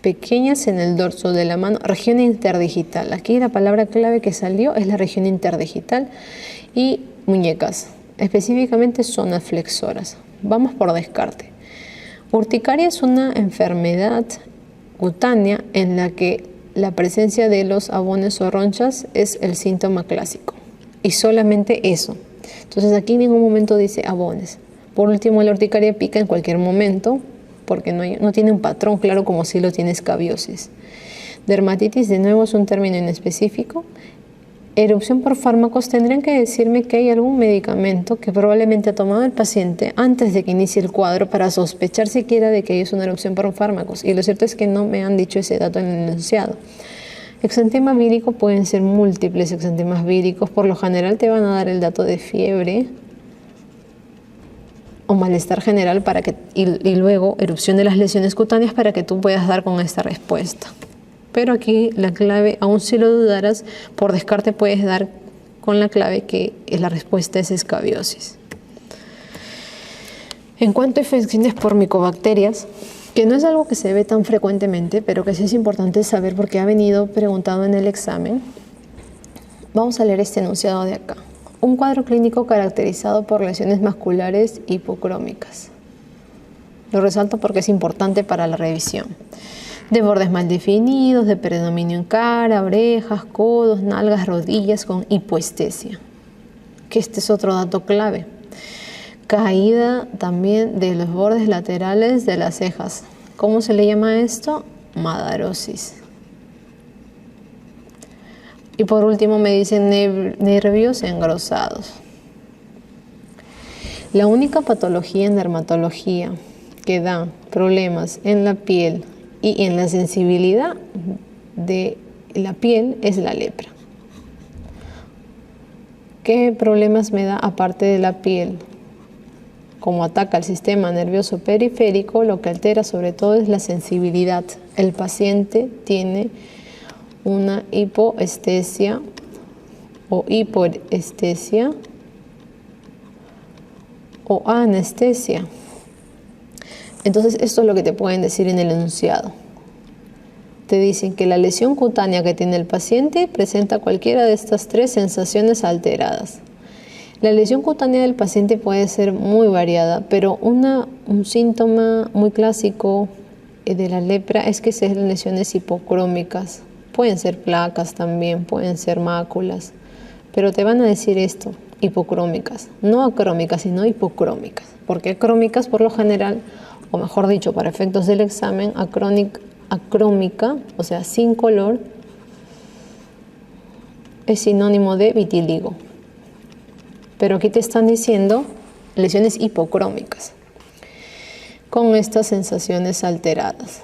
pequeñas en el dorso de la mano, región interdigital. Aquí la palabra clave que salió es la región interdigital y muñecas, específicamente zonas flexoras. Vamos por descarte. Urticaria es una enfermedad cutánea en la que la presencia de los abones o ronchas es el síntoma clásico y solamente eso. Entonces aquí en ningún momento dice abones. Por último, la urticaria pica en cualquier momento porque no tiene un patrón claro como si lo tiene escabiosis. Dermatitis, de nuevo, es un término inespecífico. Erupción por fármacos, tendrían que decirme que hay algún medicamento que probablemente ha tomado el paciente antes de que inicie el cuadro para sospechar siquiera de que es una erupción por fármacos. Y lo cierto es que no me han dicho ese dato en el enunciado. Exantema vírico, pueden ser múltiples exantemas víricos. Por lo general te van a dar el dato de fiebre o malestar general y luego erupción de las lesiones cutáneas para que tú puedas dar con esta respuesta. Pero aquí la clave, aun si lo dudaras, por descarte puedes dar con la clave que la respuesta es escabiosis. En cuanto a infecciones por micobacterias, que no es algo que se ve tan frecuentemente, pero que sí es importante saber porque ha venido preguntado en el examen, vamos a leer este enunciado de acá. Un cuadro clínico caracterizado por lesiones masculares hipocrómicas. Lo resalto porque es importante para la revisión. De bordes mal definidos, de predominio en cara, orejas, codos, nalgas, rodillas con hipoestesia. Que este es otro dato clave. Caída también de los bordes laterales de las cejas. ¿Cómo se le llama esto? Madarosis. Y por último me dicen nervios engrosados. La única patología en dermatología que da problemas en la piel y en la sensibilidad de la piel es la lepra. ¿Qué problemas me da aparte de la piel? Como ataca el sistema nervioso periférico, lo que altera sobre todo es la sensibilidad. El paciente tiene una hipoestesia o hipoestesia o anestesia. Entonces esto es lo que te pueden decir en el enunciado. Te dicen que la lesión cutánea que tiene el paciente presenta cualquiera de estas tres sensaciones alteradas. La lesión cutánea del paciente puede ser muy variada, pero un síntoma muy clásico de la lepra es que sean lesiones hipocrómicas. Pueden ser placas también, pueden ser máculas, pero te van a decir esto, hipocrómicas, no acrómicas, sino hipocrómicas, porque acrómicas por lo general, o mejor dicho, para efectos del examen, acrómica, o sea, sin color, es sinónimo de vitíligo. Pero aquí te están diciendo lesiones hipocrómicas, con estas sensaciones alteradas.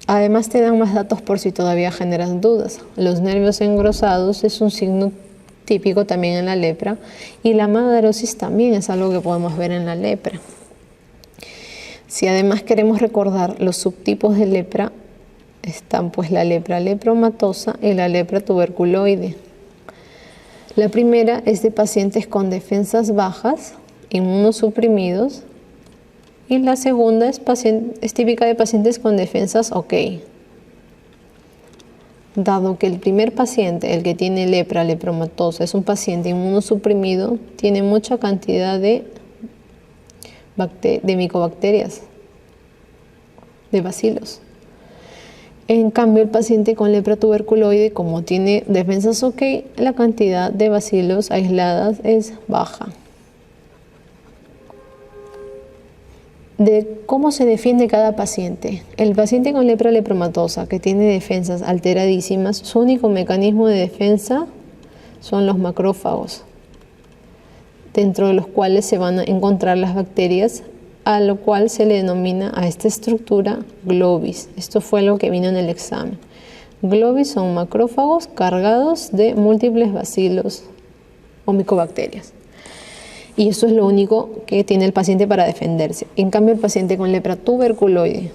Además te dan más datos por si todavía generas dudas. Los nervios engrosados es un signo típico también en la lepra y la madarosis también es algo que podemos ver en la lepra. Si además queremos recordar los subtipos de lepra, están pues la lepra lepromatosa y la lepra tuberculoide. La primera es de pacientes con defensas bajas, inmunosuprimidos, y la segunda es típica de pacientes con defensas ok. Dado que el primer paciente, el que tiene lepra lepromatosa, es un paciente inmunosuprimido, tiene mucha cantidad de micobacterias, de bacilos. En cambio, el paciente con lepra tuberculoide, como tiene defensas ok, la cantidad de bacilos aisladas es baja. de cómo se defiende cada paciente. El paciente con lepra lepromatosa que tiene defensas alteradísimas, su único mecanismo de defensa son los macrófagos, dentro de los cuales se van a encontrar las bacterias, a lo cual se le denomina a esta estructura globis. Esto fue lo que vino en el examen. Globis son macrófagos cargados de múltiples bacilos o micobacterias. Y eso es lo único que tiene el paciente para defenderse. En cambio, el paciente con lepra tuberculoide,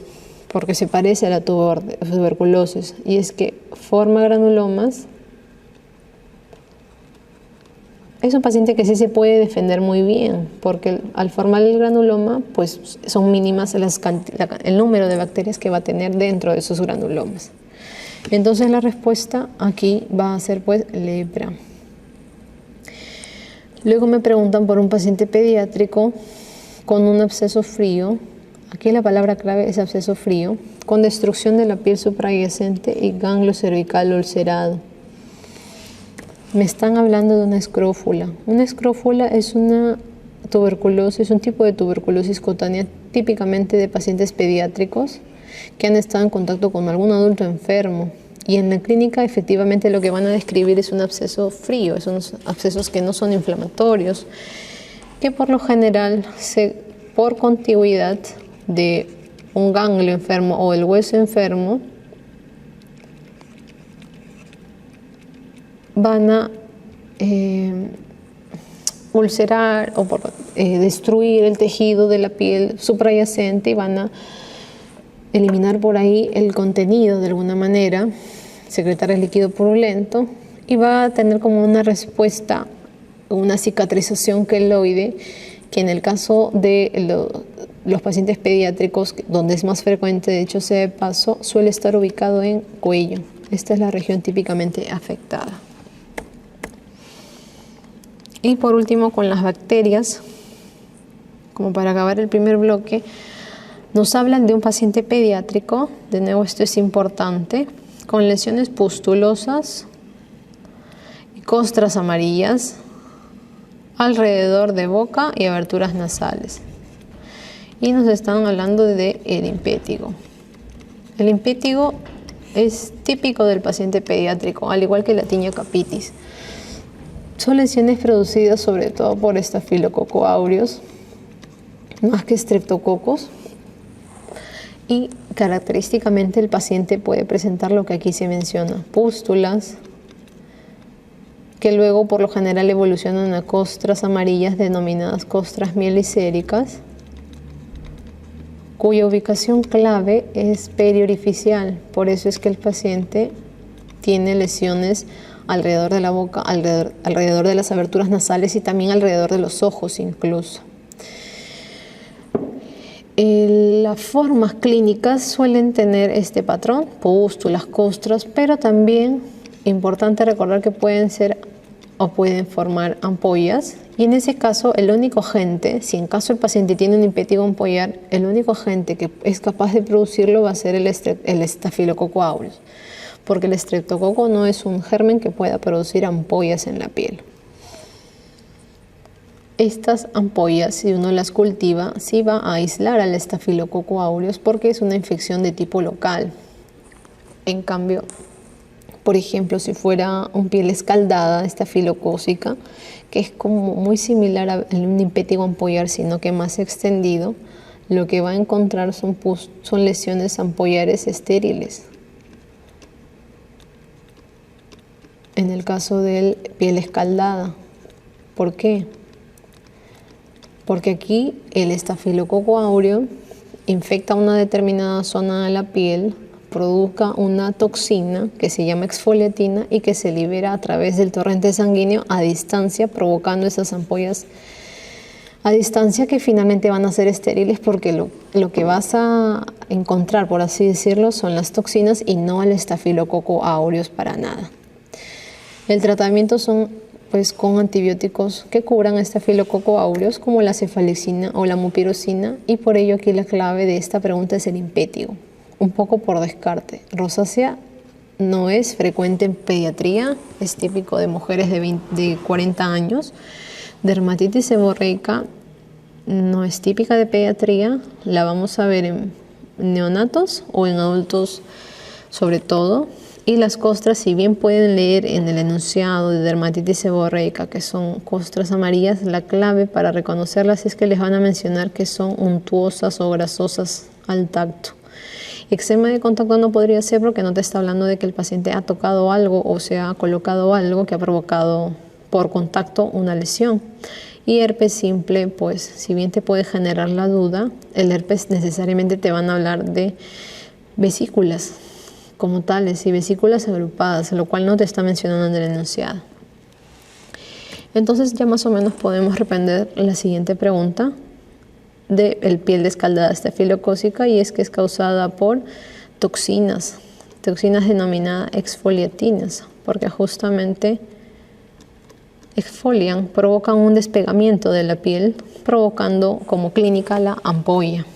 porque se parece a la tuberculosis, y es que forma granulomas, es un paciente que sí se puede defender muy bien, porque al formar el granuloma, pues son mínimas el número de bacterias que va a tener dentro de esos granulomas. Entonces la respuesta aquí va a ser pues lepra. Luego me preguntan por un paciente pediátrico con un absceso frío. Aquí la palabra clave es absceso frío, con destrucción de la piel suprayacente y ganglio cervical ulcerado. Me están hablando de una escrófula. Una escrófula es una tuberculosis, un tipo de tuberculosis cutánea típicamente de pacientes pediátricos que han estado en contacto con algún adulto enfermo. Y en la clínica efectivamente lo que van a describir es un absceso frío, son abscesos que no son inflamatorios, que por lo general, por contigüidad de un ganglio enfermo o el hueso enfermo, van a ulcerar o destruir el tejido de la piel suprayacente y van a eliminar por ahí el contenido de alguna manera, secretar el líquido purulento, y va a tener como una respuesta, una cicatrización queloide, que en el caso de los pacientes pediátricos, donde es más frecuente, de hecho sea de paso, suele estar ubicado en cuello. Esta es la región típicamente afectada. Y por último, con las bacterias, como para acabar el primer bloque, nos hablan de un paciente pediátrico, de nuevo esto es importante, con lesiones pustulosas y costras amarillas alrededor de boca y aberturas nasales. Y nos están hablando del impétigo. El impétigo es típico del paciente pediátrico, al igual que la tinea capitis. Son lesiones producidas sobre todo por Staphylococcus aureus, más que streptococos. Y característicamente el paciente puede presentar lo que aquí se menciona, pústulas, que luego por lo general evolucionan a costras amarillas denominadas costras mielicéricas, cuya ubicación clave es periorificial. Por eso es que el paciente tiene lesiones alrededor de la boca, alrededor de las aberturas nasales y también alrededor de los ojos incluso. Las formas clínicas suelen tener este patrón, pústulas, costras, pero también importante recordar que pueden ser o pueden formar ampollas, y en ese caso el único agente, si en caso el paciente tiene un impétigo ampollar, el único agente que es capaz de producirlo va a ser el Staphylococcus aureus, porque el estreptococo no es un germen que pueda producir ampollas en la piel. Estas ampollas, si uno las cultiva, sí va a aislar al Staphylococcus aureus porque es una infección de tipo local. En cambio, por ejemplo, si fuera un piel escaldada, estafilocócica, que es como muy similar a un impétigo ampollar, sino que más extendido, lo que va a encontrar son lesiones ampollares estériles. En el caso de piel escaldada. ¿Por qué? Porque aquí el Staphylococcus aureus infecta una determinada zona de la piel, produzca una toxina que se llama exfoliatina y que se libera a través del torrente sanguíneo a distancia, provocando esas ampollas a distancia que finalmente van a ser estériles, porque lo que vas a encontrar, por así decirlo, son las toxinas y no el Staphylococcus aureus para nada. El tratamiento son pues con antibióticos que cubran Staphylococcus aureus, como la cefalexina o la mupirocina, y por ello aquí la clave de esta pregunta es el impétigo. Un poco por descarte. Rosácea no es frecuente en pediatría, es típico de mujeres de 40 años. Dermatitis seborreica no es típica de pediatría, la vamos a ver en neonatos o en adultos sobre todo. Y las costras, si bien pueden leer en el enunciado de dermatitis seborreica que son costras amarillas, la clave para reconocerlas es que les van a mencionar que son untuosas o grasosas al tacto. Eczema de contacto no podría ser porque no te está hablando de que el paciente ha tocado algo o se ha colocado algo que ha provocado por contacto una lesión. Y herpes simple, pues si bien te puede generar la duda, el herpes necesariamente te van a hablar de vesículas como tales y vesículas agrupadas, lo cual no te está mencionando en el enunciado. Entonces ya más o menos podemos responder la siguiente pregunta de piel descaldada estafilocócica, y es que es causada por toxinas denominadas exfoliatinas, porque justamente exfolian, provocan un despegamiento de la piel, provocando como clínica la ampolla.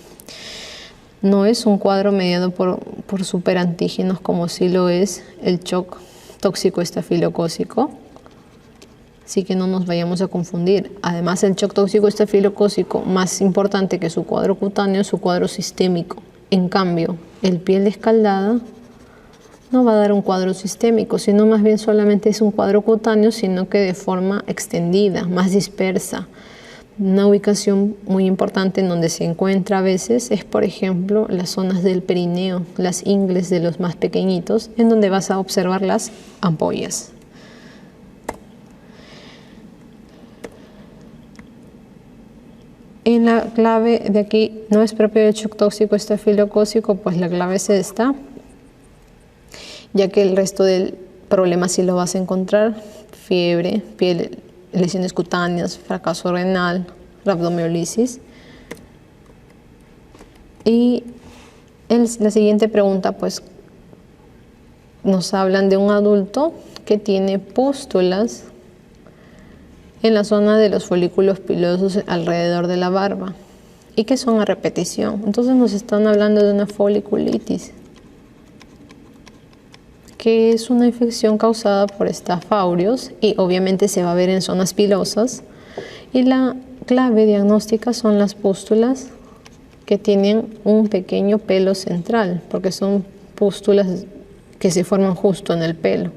No es un cuadro mediado por superantígenos como sí lo es el shock tóxico estafilocócico, así que no nos vayamos a confundir. Además, el shock tóxico estafilocócico, más importante que su cuadro cutáneo, es su cuadro sistémico. En cambio, el piel descaldada no va a dar un cuadro sistémico, sino más bien solamente es un cuadro cutáneo, sino que de forma extendida, más dispersa. Una ubicación muy importante en donde se encuentra a veces es, por ejemplo, las zonas del perineo, las ingles de los más pequeñitos, en donde vas a observar las ampollas. En la clave de aquí, no es propio del shock tóxico estafilocócico, pues la clave es esta, ya que el resto del problema sí lo vas a encontrar: fiebre, piel, lesiones cutáneas, fracaso renal, rhabdomiolisis. Y la siguiente pregunta, pues nos hablan de un adulto que tiene pústulas en la zona de los folículos pilosos alrededor de la barba y que son a repetición. Entonces nos están hablando de una foliculitis, que es una infección causada por Staph aureus y obviamente se va a ver en zonas pilosas. Y la clave diagnóstica son las pústulas que tienen un pequeño pelo central, porque son pústulas que se forman justo en el pelo.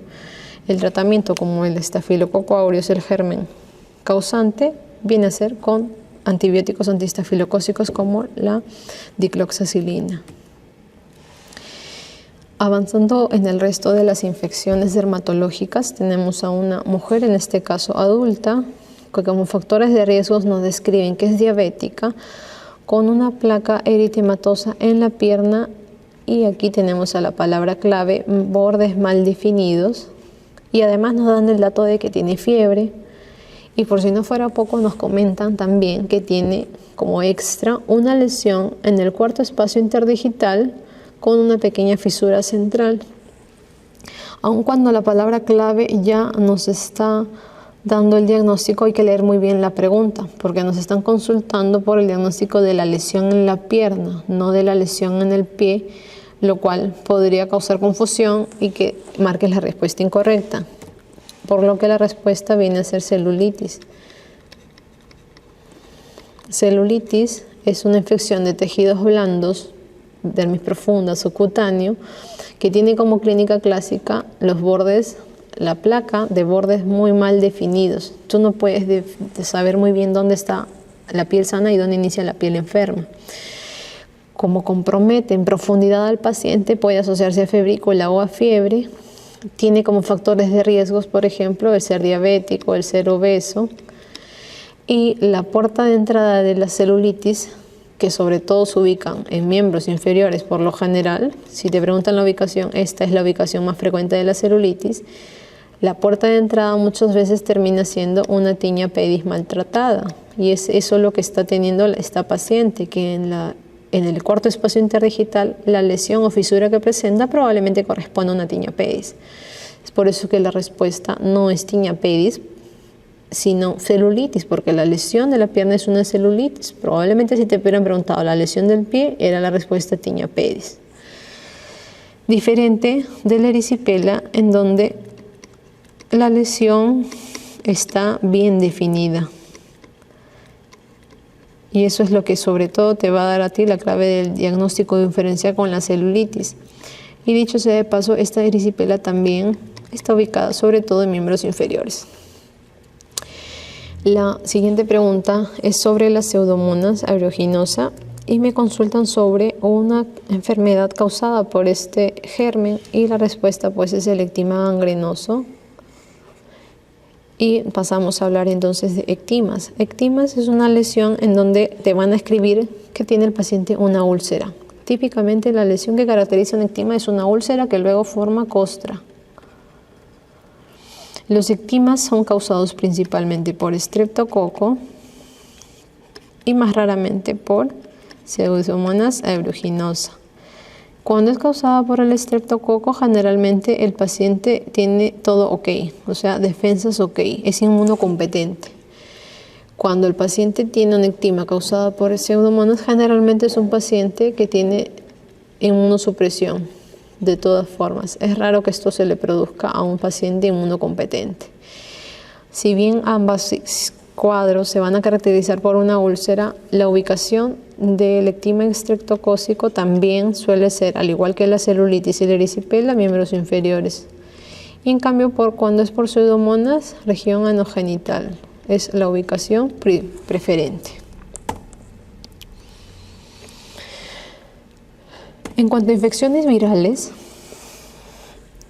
El tratamiento, como el Staphylococcus aureus, el germen causante, viene a ser con antibióticos antistafilocócicos como la dicloxacilina. Avanzando en el resto de las infecciones dermatológicas, tenemos a una mujer, en este caso adulta, que como factores de riesgos nos describen que es diabética, con una placa eritematosa en la pierna, y aquí tenemos a la palabra clave, bordes mal definidos, y además nos dan el dato de que tiene fiebre, y por si no fuera poco nos comentan también que tiene como extra una lesión en el cuarto espacio interdigital con una pequeña fisura central. Aun cuando la palabra clave ya nos está dando el diagnóstico, hay que leer muy bien la pregunta, porque nos están consultando por el diagnóstico de la lesión en la pierna, no de la lesión en el pie, lo cual podría causar confusión y que marques la respuesta incorrecta, por lo que la respuesta viene a ser celulitis. Celulitis es una infección de tejidos blandos, dermis profunda, subcutáneo, que tiene como clínica clásica los bordes, la placa de bordes muy mal definidos. Tú no puedes saber muy bien dónde está la piel sana y dónde inicia la piel enferma. Como compromete en profundidad al paciente, puede asociarse a febrícula o a fiebre. Tiene como factores de riesgos, por ejemplo, el ser diabético, el ser obeso. Y la puerta de entrada de la celulitis, que sobre todo se ubican en miembros inferiores por lo general, si te preguntan la ubicación, esta es la ubicación más frecuente de la celulitis. La puerta de entrada muchas veces termina siendo una tinea pedis maltratada, y es eso lo que está teniendo esta paciente, que en el cuarto espacio interdigital la lesión o fisura que presenta probablemente corresponde a una tinea pedis. Es por eso que la respuesta no es tinea pedis, sino celulitis, porque la lesión de la pierna es una celulitis. Probablemente si te hubieran preguntado la lesión del pie, era la respuesta tinea pedis. Diferente de la erisipela, en donde la lesión está bien definida. Y eso es lo que sobre todo te va a dar a ti la clave del diagnóstico diferencial con la celulitis. Y dicho sea de paso, esta erisipela también está ubicada sobre todo en miembros inferiores. La siguiente pregunta es sobre la Pseudomonas aeruginosa y me consultan sobre una enfermedad causada por este germen y la respuesta pues es el ectima gangrenoso. Y pasamos a hablar entonces de ectimas. Ectimas es una lesión en donde te van a escribir que tiene el paciente una úlcera. Típicamente la lesión que caracteriza un ectima es una úlcera que luego forma costra. Los ectimas son causados principalmente por estreptococo y más raramente por Pseudomonas aeruginosa. Cuando es causada por el estreptococo, generalmente el paciente tiene todo ok, o sea, defensas ok, es inmunocompetente. Cuando el paciente tiene una ectima causada por Pseudomonas, generalmente es un paciente que tiene inmunosupresión. De todas formas, es raro que esto se le produzca a un paciente inmunocompetente. Si bien ambos cuadros se van a caracterizar por una úlcera, la ubicación del ectima estreptocócico también suele ser, al igual que la celulitis y la erisipela, miembros inferiores. Y en cambio, cuando es por Pseudomonas, región anogenital, es la ubicación preferente. En cuanto a infecciones virales,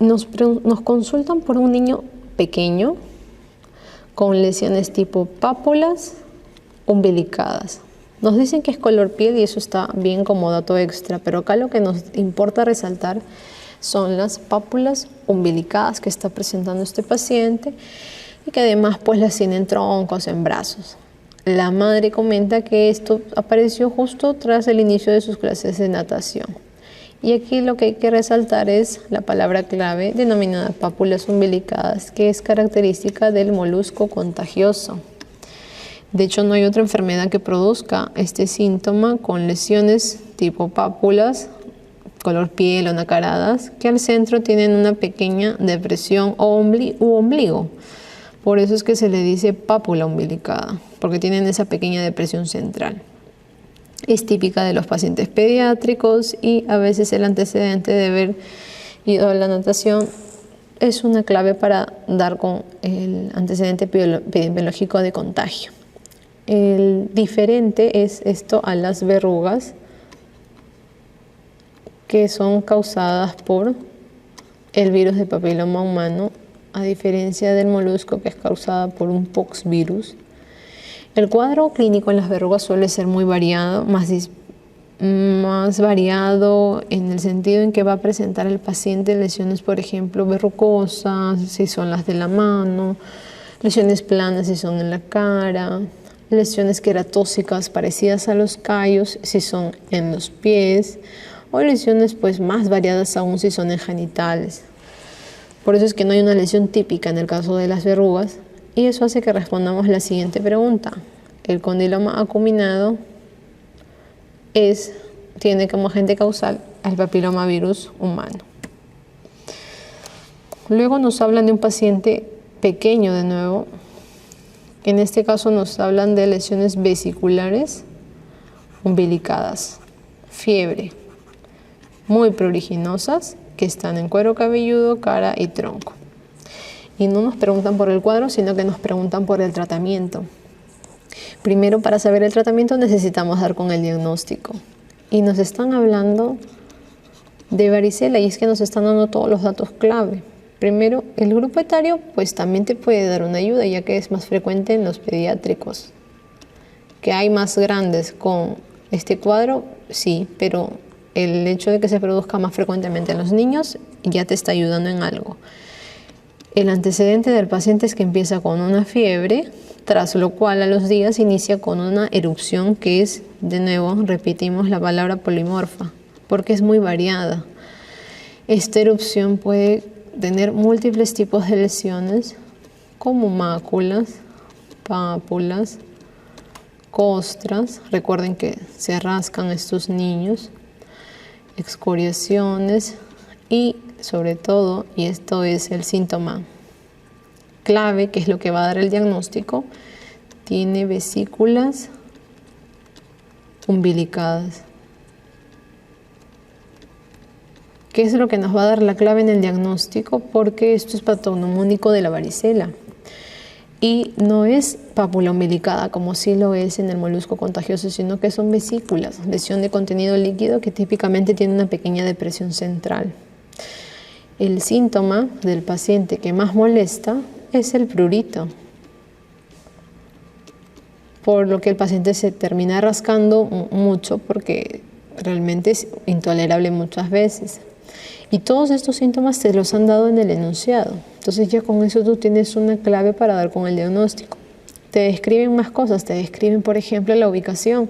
nos consultan por un niño pequeño con lesiones tipo pápulas umbilicadas. Nos dicen que es color piel y eso está bien como dato extra, pero acá lo que nos importa resaltar son las pápulas umbilicadas que está presentando este paciente y que además pues las tiene en troncos, en brazos. La madre comenta que esto apareció justo tras el inicio de sus clases de natación. Y aquí lo que hay que resaltar es la palabra clave denominada pápulas umbilicadas, que es característica del molusco contagioso. De hecho, no hay otra enfermedad que produzca este síntoma con lesiones tipo pápulas, color piel o nacaradas, que al centro tienen una pequeña depresión u ombligo. Por eso es que se le dice pápula umbilicada, porque tienen esa pequeña depresión central. Es típica de los pacientes pediátricos y a veces el antecedente de haber ido a la natación es una clave para dar con el antecedente epidemiológico de contagio. El diferente es esto a las verrugas que son causadas por el virus de papiloma humano, a diferencia del molusco que es causada por un poxvirus. El cuadro clínico en las verrugas suele ser muy variado, más variado en el sentido en que va a presentar el paciente lesiones, por ejemplo, verrucosas, si son las de la mano, lesiones planas si son en la cara, lesiones queratóxicas parecidas a los callos si son en los pies, o lesiones pues más variadas aún si son en genitales. Por eso es que no hay una lesión típica en el caso de las verrugas. Y eso hace que respondamos la siguiente pregunta. El condiloma acuminado tiene como agente causal al papilomavirus humano. Luego nos hablan de un paciente pequeño de nuevo. En este caso nos hablan de lesiones vesiculares umbilicadas, fiebre, muy pruriginosas, que están en cuero cabelludo, cara y tronco. Y no nos preguntan por el cuadro, sino que nos preguntan por el tratamiento. Primero, para saber el tratamiento necesitamos dar con el diagnóstico. Y nos están hablando de varicela y es que nos están dando todos los datos clave. Primero, el grupo etario pues también te puede dar una ayuda, ya que es más frecuente en los pediátricos. ¿Que hay más grandes con este cuadro? Sí, pero el hecho de que se produzca más frecuentemente en los niños ya te está ayudando en algo. El antecedente del paciente es que empieza con una fiebre, tras lo cual a los días inicia con una erupción que es, de nuevo, repetimos la palabra polimorfa, porque es muy variada. Esta erupción puede tener múltiples tipos de lesiones, como máculas, pápulas, costras, recuerden que se rascan estos niños, excoriaciones y sobre todo, y esto es el síntoma clave, que es lo que va a dar el diagnóstico, tiene vesículas umbilicadas. ¿Qué es lo que nos va a dar la clave en el diagnóstico? Porque esto es patognomónico de la varicela. Y no es pápula umbilicada como sí lo es en el molusco contagioso, sino que son vesículas, lesión de contenido líquido que típicamente tiene una pequeña depresión central. El síntoma del paciente que más molesta es el prurito, por lo que el paciente se termina rascando mucho porque realmente es intolerable muchas veces. Y todos estos síntomas te los han dado en el enunciado. Entonces ya con eso tú tienes una clave para dar con el diagnóstico. Te describen más cosas, te describen por ejemplo la ubicación.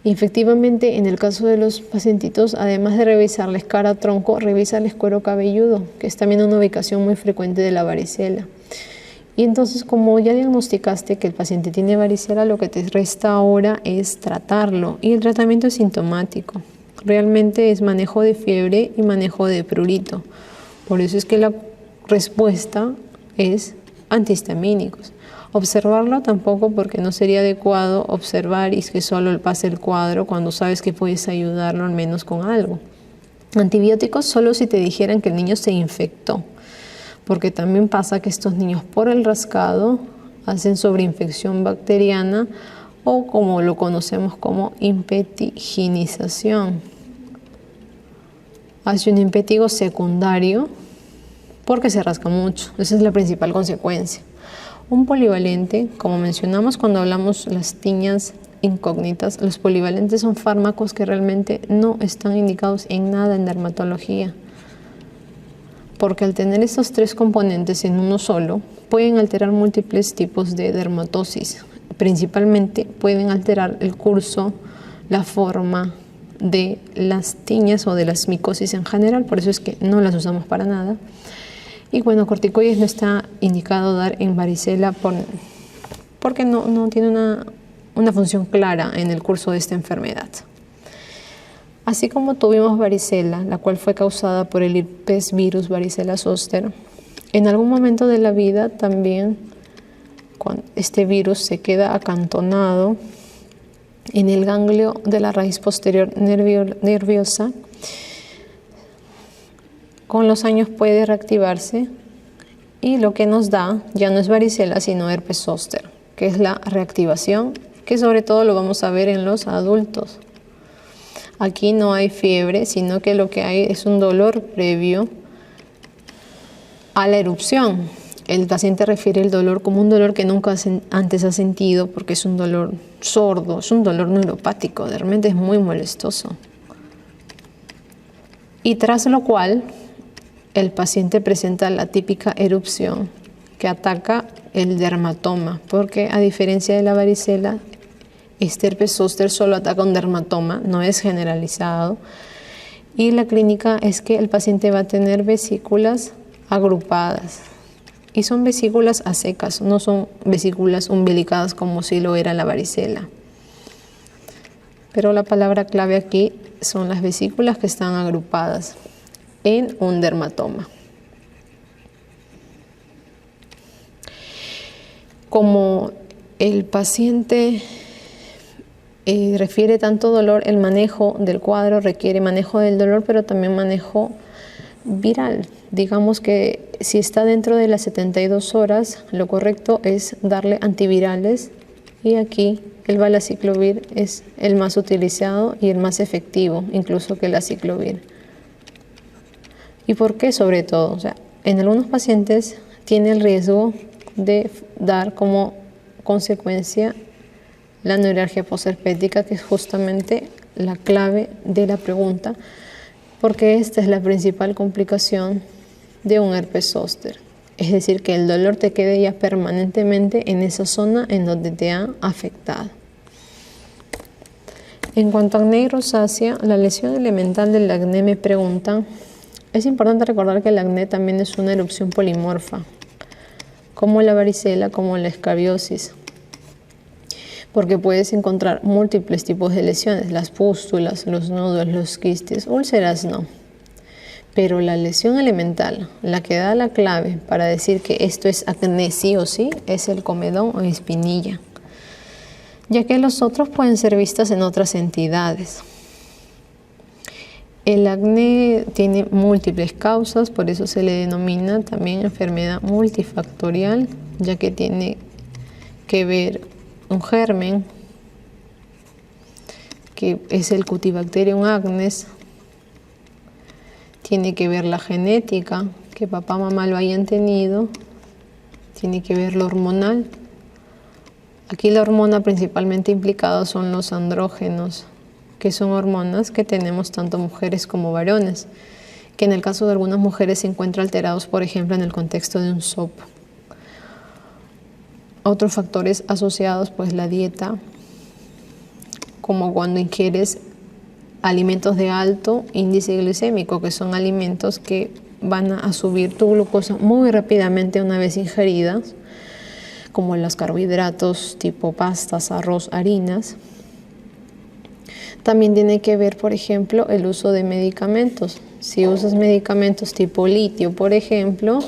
Y efectivamente en el caso de los pacientitos, además de revisarles cara, tronco, revísales cuero cabelludo, que es también una ubicación muy frecuente de la varicela. Y entonces como ya diagnosticaste que el paciente tiene varicela, lo que te resta ahora es tratarlo. Y el tratamiento es sintomático. Realmente es manejo de fiebre y manejo de prurito. Por eso es que la respuesta es antihistamínicos. Observarlo tampoco, porque no sería adecuado observar y que solo pase el cuadro cuando sabes que puedes ayudarlo al menos con algo. Antibióticos solo si te dijeran que el niño se infectó, porque también pasa que estos niños por el rascado hacen sobreinfección bacteriana o como lo conocemos como impetiginización. Hace un impetigo secundario porque se rasca mucho. Esa es la principal consecuencia. Un polivalente, como mencionamos cuando hablamos las tiñas incógnitas, los polivalentes son fármacos que realmente no están indicados en nada en dermatología, porque al tener estos tres componentes en uno solo, pueden alterar múltiples tipos de dermatosis. Principalmente pueden alterar el curso, la forma de las tiñas o de las micosis en general, por eso es que no las usamos para nada. Y bueno, corticoides no está indicado dar en varicela porque no tiene una función clara en el curso de esta enfermedad. Así como tuvimos varicela, la cual fue causada por el herpes virus varicela zoster, en algún momento de la vida también cuando este virus se queda acantonado en el ganglio de la raíz posterior nerviosa, con los años puede reactivarse y lo que nos da ya no es varicela sino herpes zóster, que es la reactivación, que sobre todo lo vamos a ver en los adultos. Aquí no hay fiebre, sino que lo que hay es un dolor previo a la erupción. El paciente refiere el dolor como un dolor que nunca antes ha sentido porque es un dolor sordo, es un dolor neuropático, realmente es muy molestoso. Y tras lo cual el paciente presenta la típica erupción que ataca el dermatoma, porque a diferencia de la varicela, este herpes zóster solo ataca un dermatoma, no es generalizado. Y la clínica es que el paciente va a tener vesículas agrupadas. Y son vesículas a secas, no son vesículas umbilicadas como si lo era la varicela. Pero la palabra clave aquí son las vesículas que están agrupadas en un dermatoma. Como el paciente refiere tanto dolor, el manejo del cuadro requiere manejo del dolor, pero también manejo viral. Digamos que si está dentro de las 72 horas, lo correcto es darle antivirales y aquí el valaciclovir es el más utilizado y el más efectivo, incluso que el aciclovir. ¿Y por qué sobre todo? O sea, en algunos pacientes tiene el riesgo de dar como consecuencia la neuralgia posherpética, que es justamente la clave de la pregunta, porque esta es la principal complicación de un herpes zóster. Es decir, que el dolor te quede ya permanentemente en esa zona en donde te ha afectado. En cuanto a acné y rosácea, la lesión elemental del acné me preguntan. Es importante recordar que el acné también es una erupción polimorfa, como la varicela, como la escabiosis, porque puedes encontrar múltiples tipos de lesiones, las pústulas, los nodos, los quistes, úlceras no. Pero la lesión elemental, la que da la clave para decir que esto es acné sí o sí, es el comedón o espinilla. ya que los otros pueden ser vistos en otras entidades. El acné tiene múltiples causas, por eso se le denomina también enfermedad multifactorial, ya que tiene que ver un germen, que es el Cutibacterium acnes, tiene que ver la genética, que papá y mamá lo hayan tenido, tiene que ver lo hormonal. Aquí la hormona principalmente implicada son los andrógenos, que son hormonas que tenemos tanto mujeres como varones, que en el caso de algunas mujeres se encuentran alterados, por ejemplo, en el contexto de un SOP. Otros factores asociados, pues la dieta, como cuando ingieres alimentos de alto índice glicémico, que son alimentos que van a subir tu glucosa muy rápidamente una vez ingeridas, como los carbohidratos tipo pastas, arroz, harinas. También tiene que ver, por ejemplo, el uso de medicamentos. Si usas medicamentos tipo litio, por ejemplo,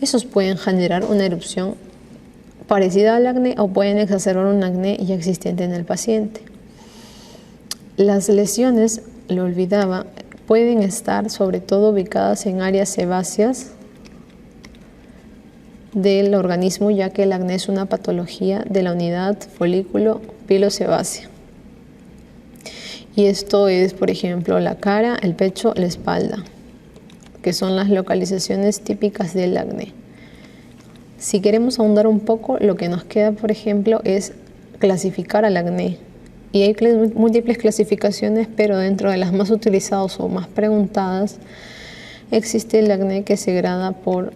esos pueden generar una erupción parecida al acné o pueden exacerbar un acné ya existente en el paciente. Las lesiones, lo olvidaba, pueden estar sobre todo ubicadas en áreas sebáceas del organismo, ya que el acné es una patología de la unidad folículo pilosebácea. Y esto es, por ejemplo, la cara, el pecho, la espalda, que son las localizaciones típicas del acné. Si queremos ahondar un poco, lo que nos queda, por ejemplo, es clasificar al acné. Y hay múltiples clasificaciones, pero dentro de las más utilizadas o más preguntadas, existe el acné que se grada por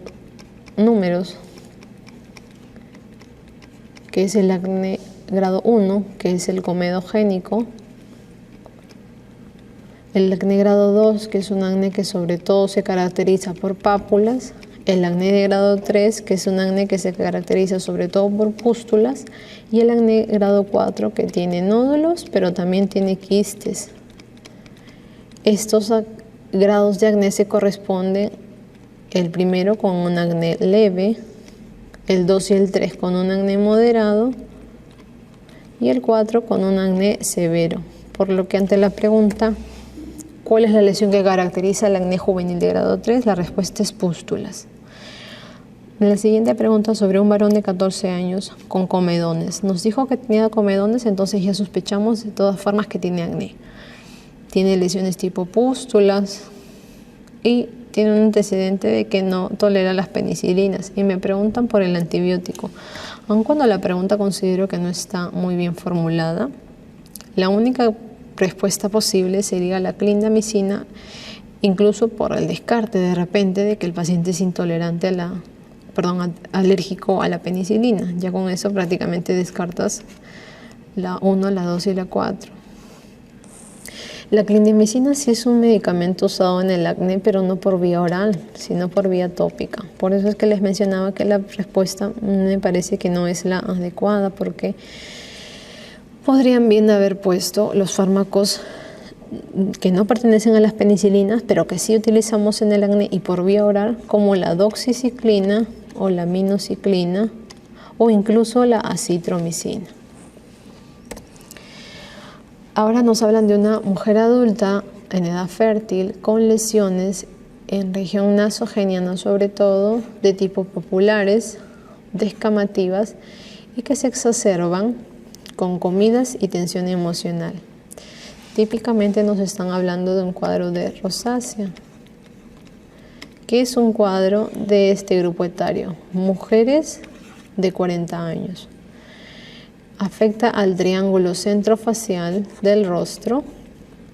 números, que es el acné grado 1, que es el comedogénico. El acné grado 2, que es un acné que sobre todo se caracteriza por pápulas. El acné de grado 3, que es un acné que se caracteriza sobre todo por pústulas. Y el acné grado 4, que tiene nódulos, pero también tiene quistes. Estos grados de acné se corresponden, el primero con un acné leve, el 2 y el 3 con un acné moderado y el 4 con un acné severo. Por lo que ante la pregunta, ¿cuál es la lesión que caracteriza el acné juvenil de grado 3? La respuesta es pústulas. La siguiente pregunta sobre un varón de 14 años con comedones. Nos dijo que tenía comedones, entonces ya sospechamos de todas formas que tiene acné. Tiene lesiones tipo pústulas y tiene un antecedente de que no tolera las penicilinas. Y me preguntan por el antibiótico. Aun cuando la pregunta considero que no está muy bien formulada, la única respuesta posible sería la clindamicina, incluso por el descarte de repente de que el paciente es intolerante a alérgico a la penicilina. Ya con eso prácticamente descartas la 1, la 2 y la 4. La clindamicina sí es un medicamento usado en el acné, pero no por vía oral, sino por vía tópica. Por eso es que les mencionaba que la respuesta me parece que no es la adecuada, porque podrían bien haber puesto los fármacos que no pertenecen a las penicilinas, pero que sí utilizamos en el acné y por vía oral, como la doxiciclina o la minoxiclina o incluso la acitromicina. Ahora nos hablan de una mujer adulta en edad fértil con lesiones en región nasogeniana, sobre todo de tipo populares, descamativas y que se exacerban con comidas y tensión emocional. Típicamente nos están hablando de un cuadro de rosácea, que es un cuadro de este grupo etario, mujeres de 40 años. Afecta al triángulo centrofacial del rostro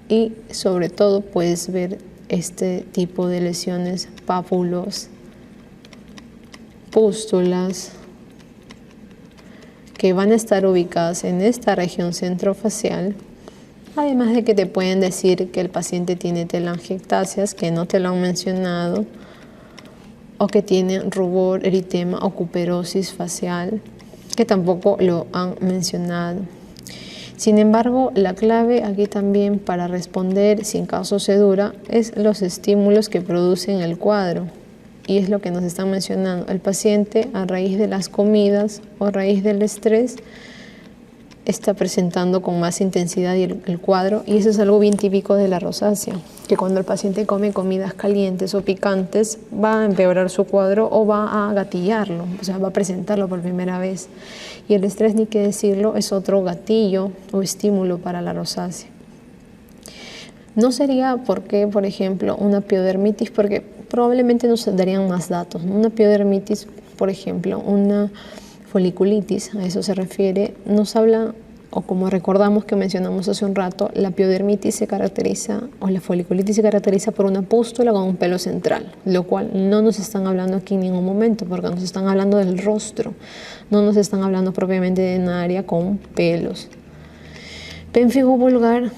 y sobre todo puedes ver este tipo de lesiones, pápulos, pústulas, que van a estar ubicadas en esta región centrofacial, además de que te pueden decir que el paciente tiene telangiectasias, que no te lo han mencionado, o que tiene rubor, eritema o cuperosis facial, que tampoco lo han mencionado. Sin embargo, la clave aquí también para responder si en caso se dura es los estímulos que producen el cuadro. y es lo que nos están mencionando. El paciente, a raíz de las comidas o a raíz del estrés, está presentando con más intensidad el cuadro, y eso es algo bien típico de la rosácea, que cuando el paciente come comidas calientes o picantes va a empeorar su cuadro o va a gatillarlo, o sea, va a presentarlo por primera vez. Y el estrés, ni qué decirlo, es otro gatillo o estímulo para la rosácea. No sería porque, por ejemplo, una piodermitis, porque probablemente nos darían más datos, ¿no? Una piodermitis, por ejemplo, una foliculitis, a eso se refiere, nos habla, o como recordamos que mencionamos hace un rato, la piodermitis se caracteriza, o la foliculitis se caracteriza por una pústula con un pelo central, lo cual no nos están hablando aquí en ningún momento, porque nos están hablando del rostro, no nos están hablando propiamente de un área con pelos. Pénfigo vulgar,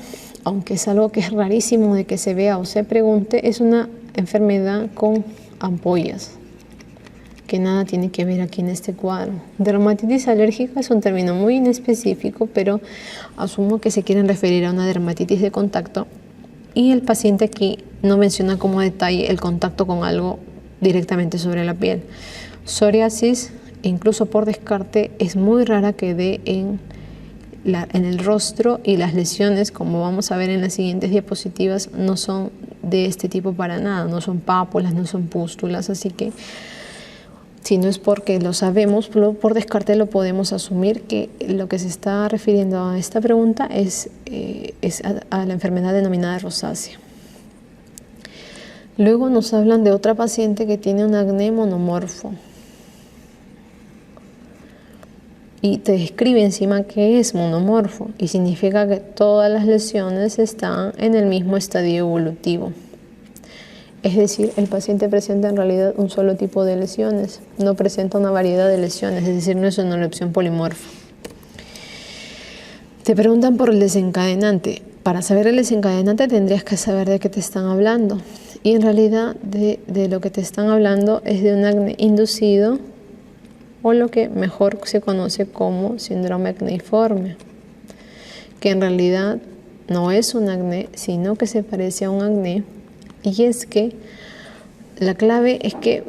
aunque es algo que es rarísimo de que se vea o se pregunte, es una enfermedad con ampollas, que nada tiene que ver aquí en este cuadro. Dermatitis alérgica es un término muy inespecífico, pero asumo que se quieren referir a una dermatitis de contacto, y el paciente aquí no menciona como detalle el contacto con algo directamente sobre la piel. Psoriasis, incluso por descarte, es muy rara que dé en el rostro, y las lesiones, como vamos a ver en las siguientes diapositivas, no son de este tipo para nada, no son pápulas, no son pústulas, así que si no es porque lo sabemos, por descarte lo podemos asumir que lo que se está refiriendo a esta pregunta es a la enfermedad denominada rosácea. Luego nos hablan de otra paciente que tiene un acné monomorfo. Y te describe encima que es monomorfo, y significa que todas las lesiones están en el mismo estadio evolutivo. Es decir, el paciente presenta en realidad un solo tipo de lesiones, no presenta una variedad de lesiones, es decir, no es una erupción polimorfa. Te preguntan por el desencadenante. Para saber el desencadenante tendrías que saber de qué te están hablando. Y en realidad de lo que te están hablando es de un acné inducido, o lo que mejor se conoce como síndrome acneiforme, que en realidad no es un acné, sino que se parece a un acné. Y es que la clave es que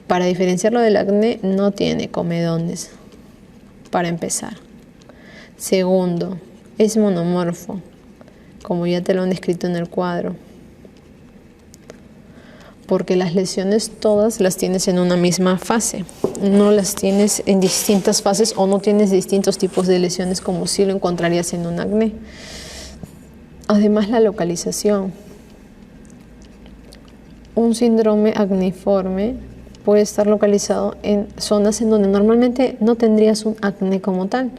para diferenciarlo del acné no tiene comedones, para empezar. Segundo, es monomorfo, como ya te lo han descrito en el cuadro, porque las lesiones todas las tienes en una misma fase, no las tienes en distintas fases, o no tienes distintos tipos de lesiones como si lo encontrarías en un acné. Además, la localización. Un síndrome acneiforme puede estar localizado en zonas en donde normalmente no tendrías un acné como tal.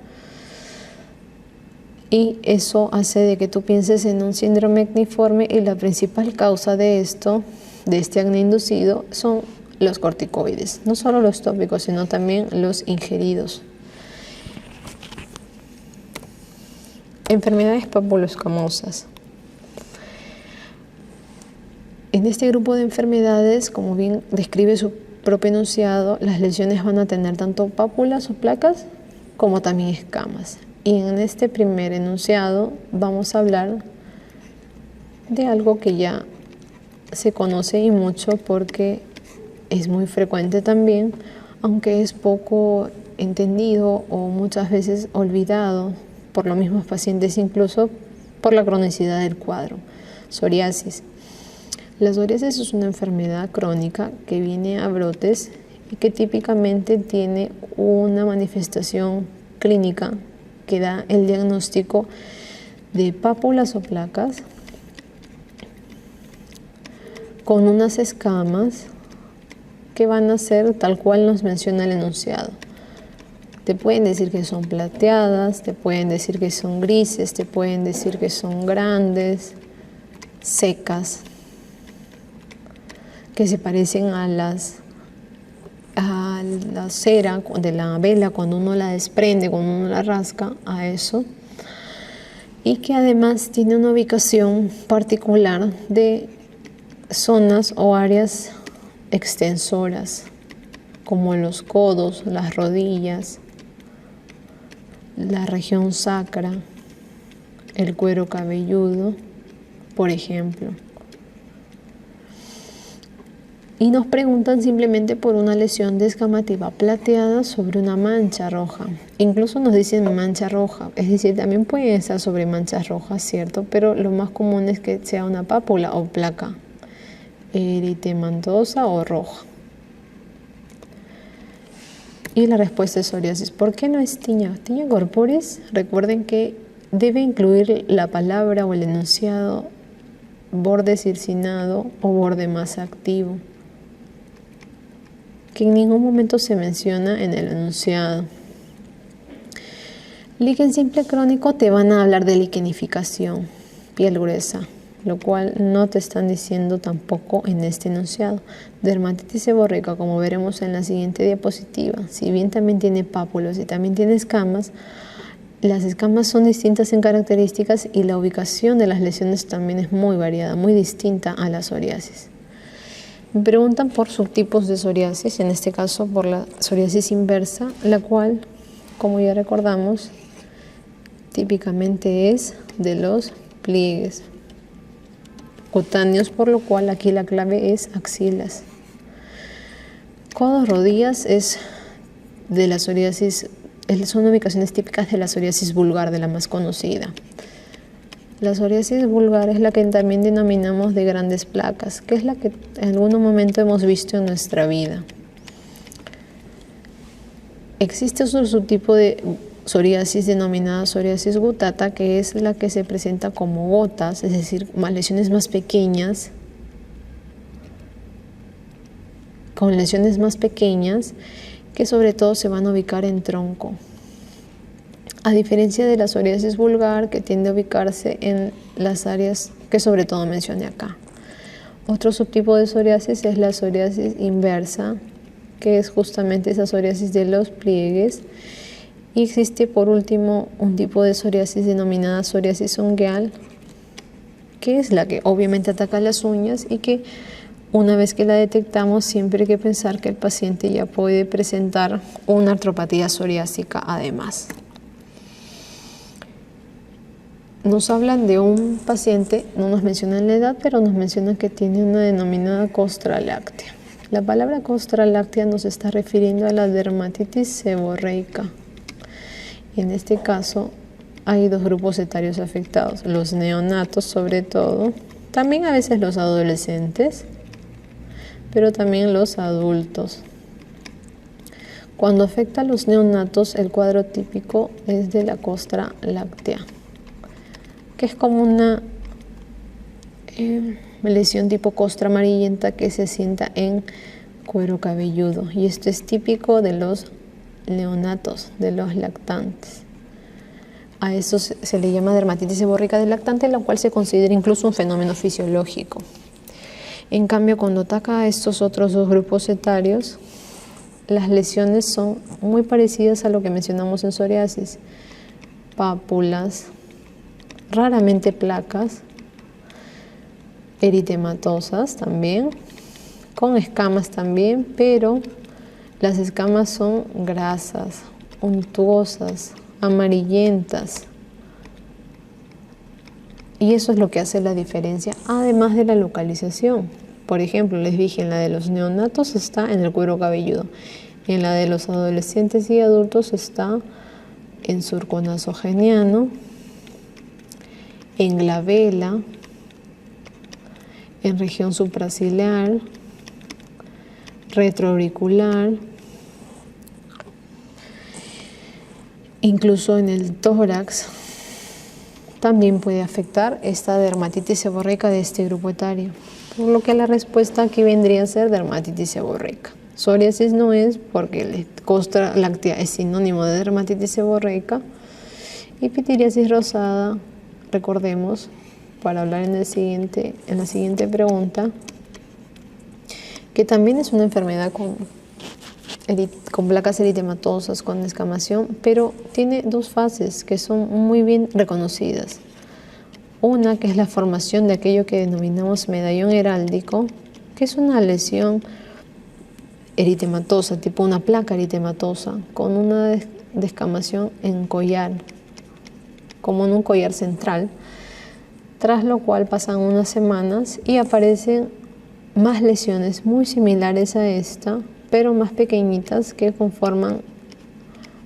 Y eso hace de que tú pienses en un síndrome acneiforme, y la principal causa de esto, de este acné inducido, son los corticoides. No solo los tópicos, sino también los ingeridos. Enfermedades papuloscamosas. En este grupo de enfermedades, como bien describe su propio enunciado, las lesiones van a tener tanto pápulas o placas como también escamas. Y en este primer enunciado vamos a hablar de algo que ya se conoce y mucho, porque es muy frecuente también, aunque es poco entendido o muchas veces olvidado por los mismos pacientes, incluso por la cronicidad del cuadro. Psoriasis. La psoriasis es una enfermedad crónica que viene a brotes y que típicamente tiene una manifestación clínica que da el diagnóstico de pápulas o placas con unas escamas que van a ser tal cual nos menciona el enunciado. Te pueden decir que son plateadas, te pueden decir que son grises, te pueden decir que son grandes, secas, que se parecen a la cera de la vela cuando uno la desprende, cuando uno la rasca, a eso. Y que además tiene una ubicación particular de zonas o áreas extensoras, como los codos, las rodillas, la región sacra, el cuero cabelludo, por ejemplo. Y nos preguntan simplemente por una lesión descamativa plateada sobre una mancha roja. Incluso nos dicen mancha roja, es decir, también puede estar sobre manchas rojas, ¿cierto? Pero lo más común es que sea una pápula o placa eritematosa o roja. Y la respuesta es psoriasis. ¿Por qué no es tiña? Tiña corporis, recuerden que debe incluir la palabra o el enunciado borde circinado o borde más activo, que en ningún momento se menciona en el enunciado. Líquen simple crónico te van a hablar de liquenificación, piel gruesa, lo cual no te están diciendo tampoco en este enunciado. Dermatitis seborreica, como veremos en la siguiente diapositiva, si bien también tiene pápulos y también tiene escamas, las escamas son distintas en características y la ubicación de las lesiones también es muy variada, muy distinta a la psoriasis. Me preguntan por subtipos de psoriasis, en este caso por la psoriasis inversa, la cual, como ya recordamos, típicamente es de los pliegues cutáneos, por lo cual aquí la clave es axilas. Codos, rodillas es de la psoriasis, son ubicaciones típicas de la psoriasis vulgar, de la más conocida. La psoriasis vulgar es la que también denominamos de grandes placas, que es la que en algún momento hemos visto en nuestra vida. Existe otro subtipo de psoriasis denominada psoriasis gutata, que es la que se presenta como gotas, es decir, lesiones más pequeñas, con lesiones más pequeñas que sobre todo se van a ubicar en tronco. A diferencia de la psoriasis vulgar, que tiende a ubicarse en las áreas que sobre todo mencioné acá. Otro subtipo de psoriasis es la psoriasis inversa, que es justamente esa psoriasis de los pliegues. Y existe por último un tipo de psoriasis denominada psoriasis ungueal, que es la que obviamente ataca las uñas y que una vez que la detectamos siempre hay que pensar que el paciente ya puede presentar una artropatía psoriásica además. Nos hablan de un paciente, no nos mencionan la edad, pero nos mencionan que tiene una denominada costra láctea. La palabra costra láctea nos está refiriendo a la dermatitis seborreica. Y en este caso hay dos grupos etarios afectados, los neonatos sobre todo, también a veces los adolescentes, pero también los adultos. Cuando afecta a los neonatos, el cuadro típico es de la costra láctea, que es como una lesión tipo costra amarillenta que se asienta en cuero cabelludo, y esto es típico de los neonatos, de los lactantes. A eso se le llama dermatitis seborreica del lactante, la cual se considera incluso un fenómeno fisiológico. En cambio, cuando ataca a estos otros dos grupos etarios, las lesiones son muy parecidas a lo que mencionamos en psoriasis: pápulas, raramente placas, eritematosas también, con escamas también, pero las escamas son grasas, untuosas, amarillentas. Y eso es lo que hace la diferencia, además de la localización. Por ejemplo, les dije, en la de los neonatos está en el cuero cabelludo, en la de los adolescentes y adultos está en surco nasogeniano, en glabela, en región supraciliar, retroauricular, incluso en el tórax. También puede afectar esta dermatitis seborreica de este grupo etario, por lo que la respuesta aquí vendría a ser dermatitis seborreica. Psoriasis no es, porque la costra láctea es sinónimo de dermatitis seborreica. Y pitiriasis rosada, recordemos, para hablar en la siguiente pregunta, que también es una enfermedad con placas eritematosas, con descamación, pero tiene dos fases que son muy bien reconocidas. Una, que es la formación de aquello que denominamos medallón heráldico, que es una lesión eritematosa, tipo una placa eritematosa, con una descamación en collar, como en un collar central, tras lo cual pasan unas semanas y aparecen más lesiones muy similares a esta, pero más pequeñitas, que conforman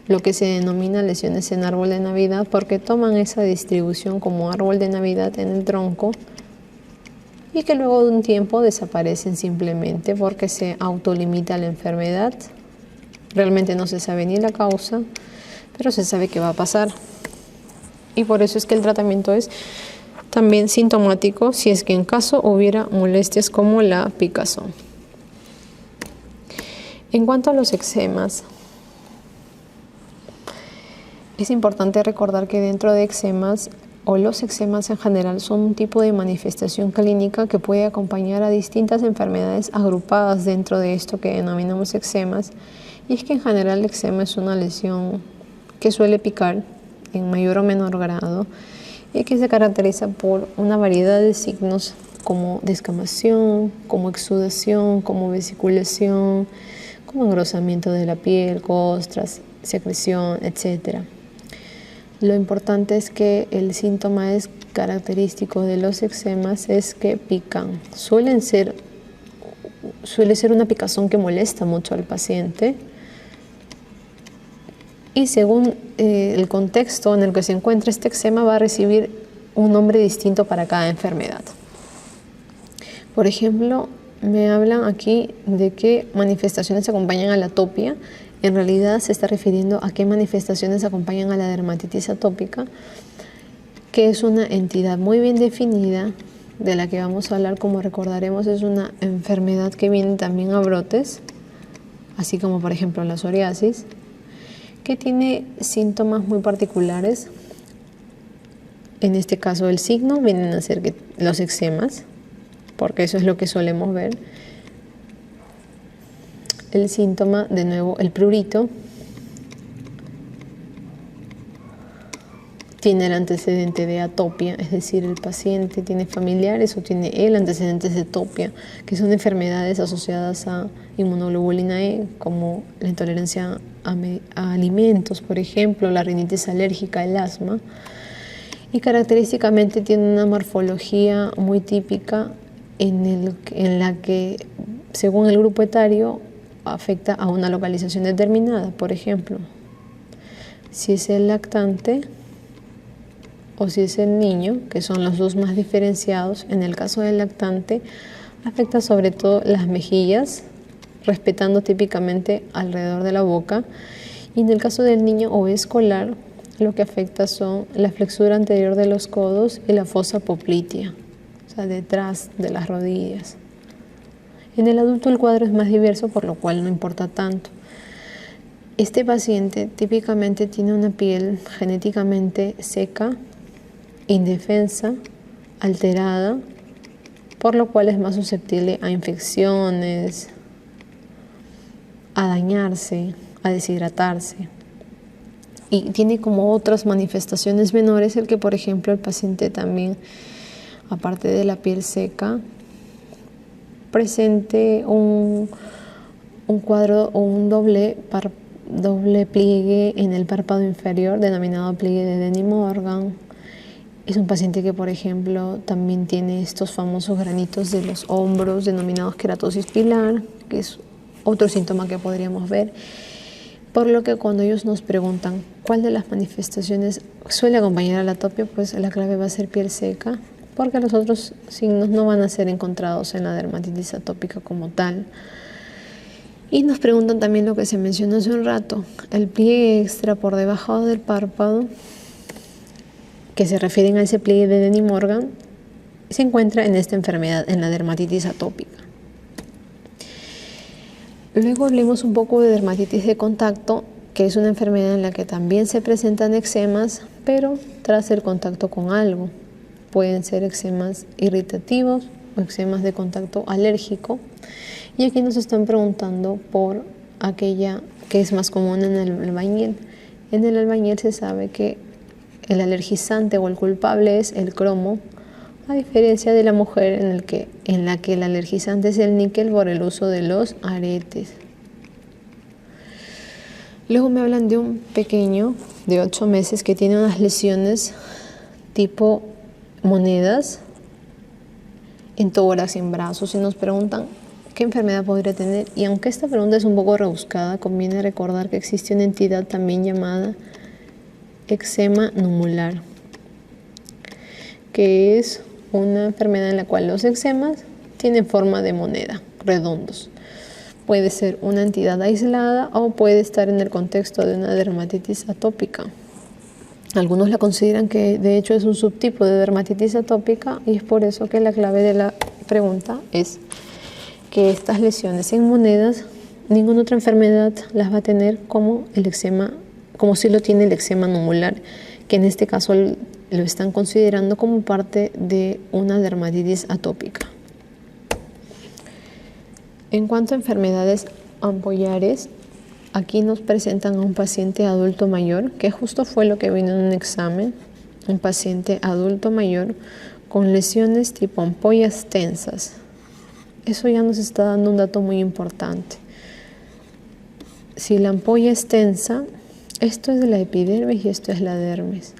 lo que se denomina lesiones en árbol de Navidad, porque toman esa distribución como árbol de Navidad en el tronco y que luego de un tiempo desaparecen simplemente porque se autolimita la enfermedad. Realmente no se sabe ni la causa, pero se sabe que va a pasar. Y por eso es que el tratamiento es también sintomático si es que en caso hubiera molestias como la picazón. En cuanto a los eczemas, es importante recordar que dentro de eczemas o los eczemas en general son un tipo de manifestación clínica que puede acompañar a distintas enfermedades agrupadas dentro de esto que denominamos eczemas. Y es que en general el eczema es una lesión que suele picar en mayor o menor grado y que se caracteriza por una variedad de signos como descamación, como exudación, como vesiculación, como engrosamiento de la piel, costras, secreción, etc. Lo importante es que el síntoma es característico de los eczemas es que pican. Suele ser una picazón que molesta mucho al paciente y según el contexto en el que se encuentra este eczema va a recibir un nombre distinto para cada enfermedad. Por ejemplo, me hablan aquí de qué manifestaciones acompañan a la atopia. En realidad se está refiriendo a qué manifestaciones acompañan a la dermatitis atópica, que es una entidad muy bien definida, de la que vamos a hablar. Como recordaremos, es una enfermedad que viene también a brotes, así como por ejemplo la psoriasis, que tiene síntomas muy particulares. En este caso el signo vienen a ser los eczemas, porque eso es lo que solemos ver. El síntoma, de nuevo, el prurito, tiene el antecedente de atopia, es decir, el paciente tiene familiares o tiene el antecedente de atopia, que son enfermedades asociadas a inmunoglobulina E, como la intolerancia a alimentos, por ejemplo, la rinitis alérgica, el asma, y característicamente tiene una morfología muy típica en la que, según el grupo etario, afecta a una localización determinada. Por ejemplo, si es el lactante o si es el niño, que son los dos más diferenciados. En el caso del lactante, afecta sobre todo las mejillas, respetando típicamente alrededor de la boca, y en el caso del niño o escolar, lo que afecta son la flexura anterior de los codos y la fosa poplitea, o sea, detrás de las rodillas. En el adulto el cuadro es más diverso, por lo cual no importa tanto. Este paciente típicamente tiene una piel genéticamente seca, indefensa, alterada, por lo cual es más susceptible a infecciones, a dañarse, a deshidratarse. Y tiene como otras manifestaciones menores el que, por ejemplo, el paciente también, aparte de la piel seca, presente un cuadro o un doble pliegue en el párpado inferior, denominado pliegue de Denny-Morgan. Es un paciente que, por ejemplo, también tiene estos famosos granitos de los hombros, denominados queratosis pilar, que es otro síntoma que podríamos ver. Por lo que cuando ellos nos preguntan cuál de las manifestaciones suele acompañar a la atopia, pues la clave va a ser piel seca, porque los otros signos no van a ser encontrados en la dermatitis atópica como tal. Y nos preguntan también lo que se mencionó hace un rato, el pliegue extra por debajo del párpado, que se refieren a ese pliegue de Denny-Morgan, se encuentra en esta enfermedad, en la dermatitis atópica. Luego hablemos un poco de dermatitis de contacto, que es una enfermedad en la que también se presentan eczemas, pero tras el contacto con algo. Pueden ser eczemas irritativos o eczemas de contacto alérgico. Y aquí nos están preguntando por aquella que es más común en el albañil. En el albañil se sabe que el alergizante o el culpable es el cromo, a diferencia de la mujer en la que el alergizante es el níquel por el uso de los aretes. Luego me hablan de un pequeño de 8 meses que tiene unas lesiones tipo monedas en tórax, en brazos, y nos preguntan qué enfermedad podría tener. Y aunque esta pregunta es un poco rebuscada, conviene recordar que existe una entidad también llamada eczema numular, que es una enfermedad en la cual los eczemas tienen forma de moneda, redondos. Puede ser una entidad aislada o puede estar en el contexto de una dermatitis atópica. Algunos la consideran que de hecho es un subtipo de dermatitis atópica, y es por eso que la clave de la pregunta es que estas lesiones en monedas, ninguna otra enfermedad las va a tener como el eczema, como si lo tiene el eczema numular, que en este caso lo están considerando como parte de una dermatitis atópica. En cuanto a enfermedades ampollares, aquí nos presentan a un paciente adulto mayor, que justo fue lo que vino en un examen, un paciente adulto mayor con lesiones tipo ampollas tensas. Eso ya nos está dando un dato muy importante. Si la ampolla es tensa, esto es de la epidermis y esto es la dermis.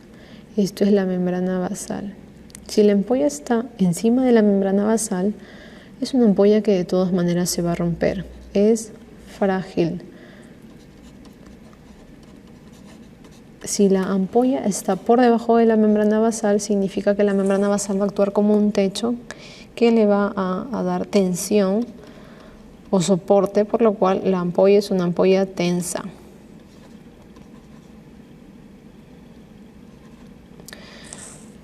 Esto es la membrana basal. Si la ampolla está encima de la membrana basal, es una ampolla que de todas maneras se va a romper. Es frágil. Si la ampolla está por debajo de la membrana basal, significa que la membrana basal va a actuar como un techo que le va a dar tensión o soporte, por lo cual la ampolla es una ampolla tensa.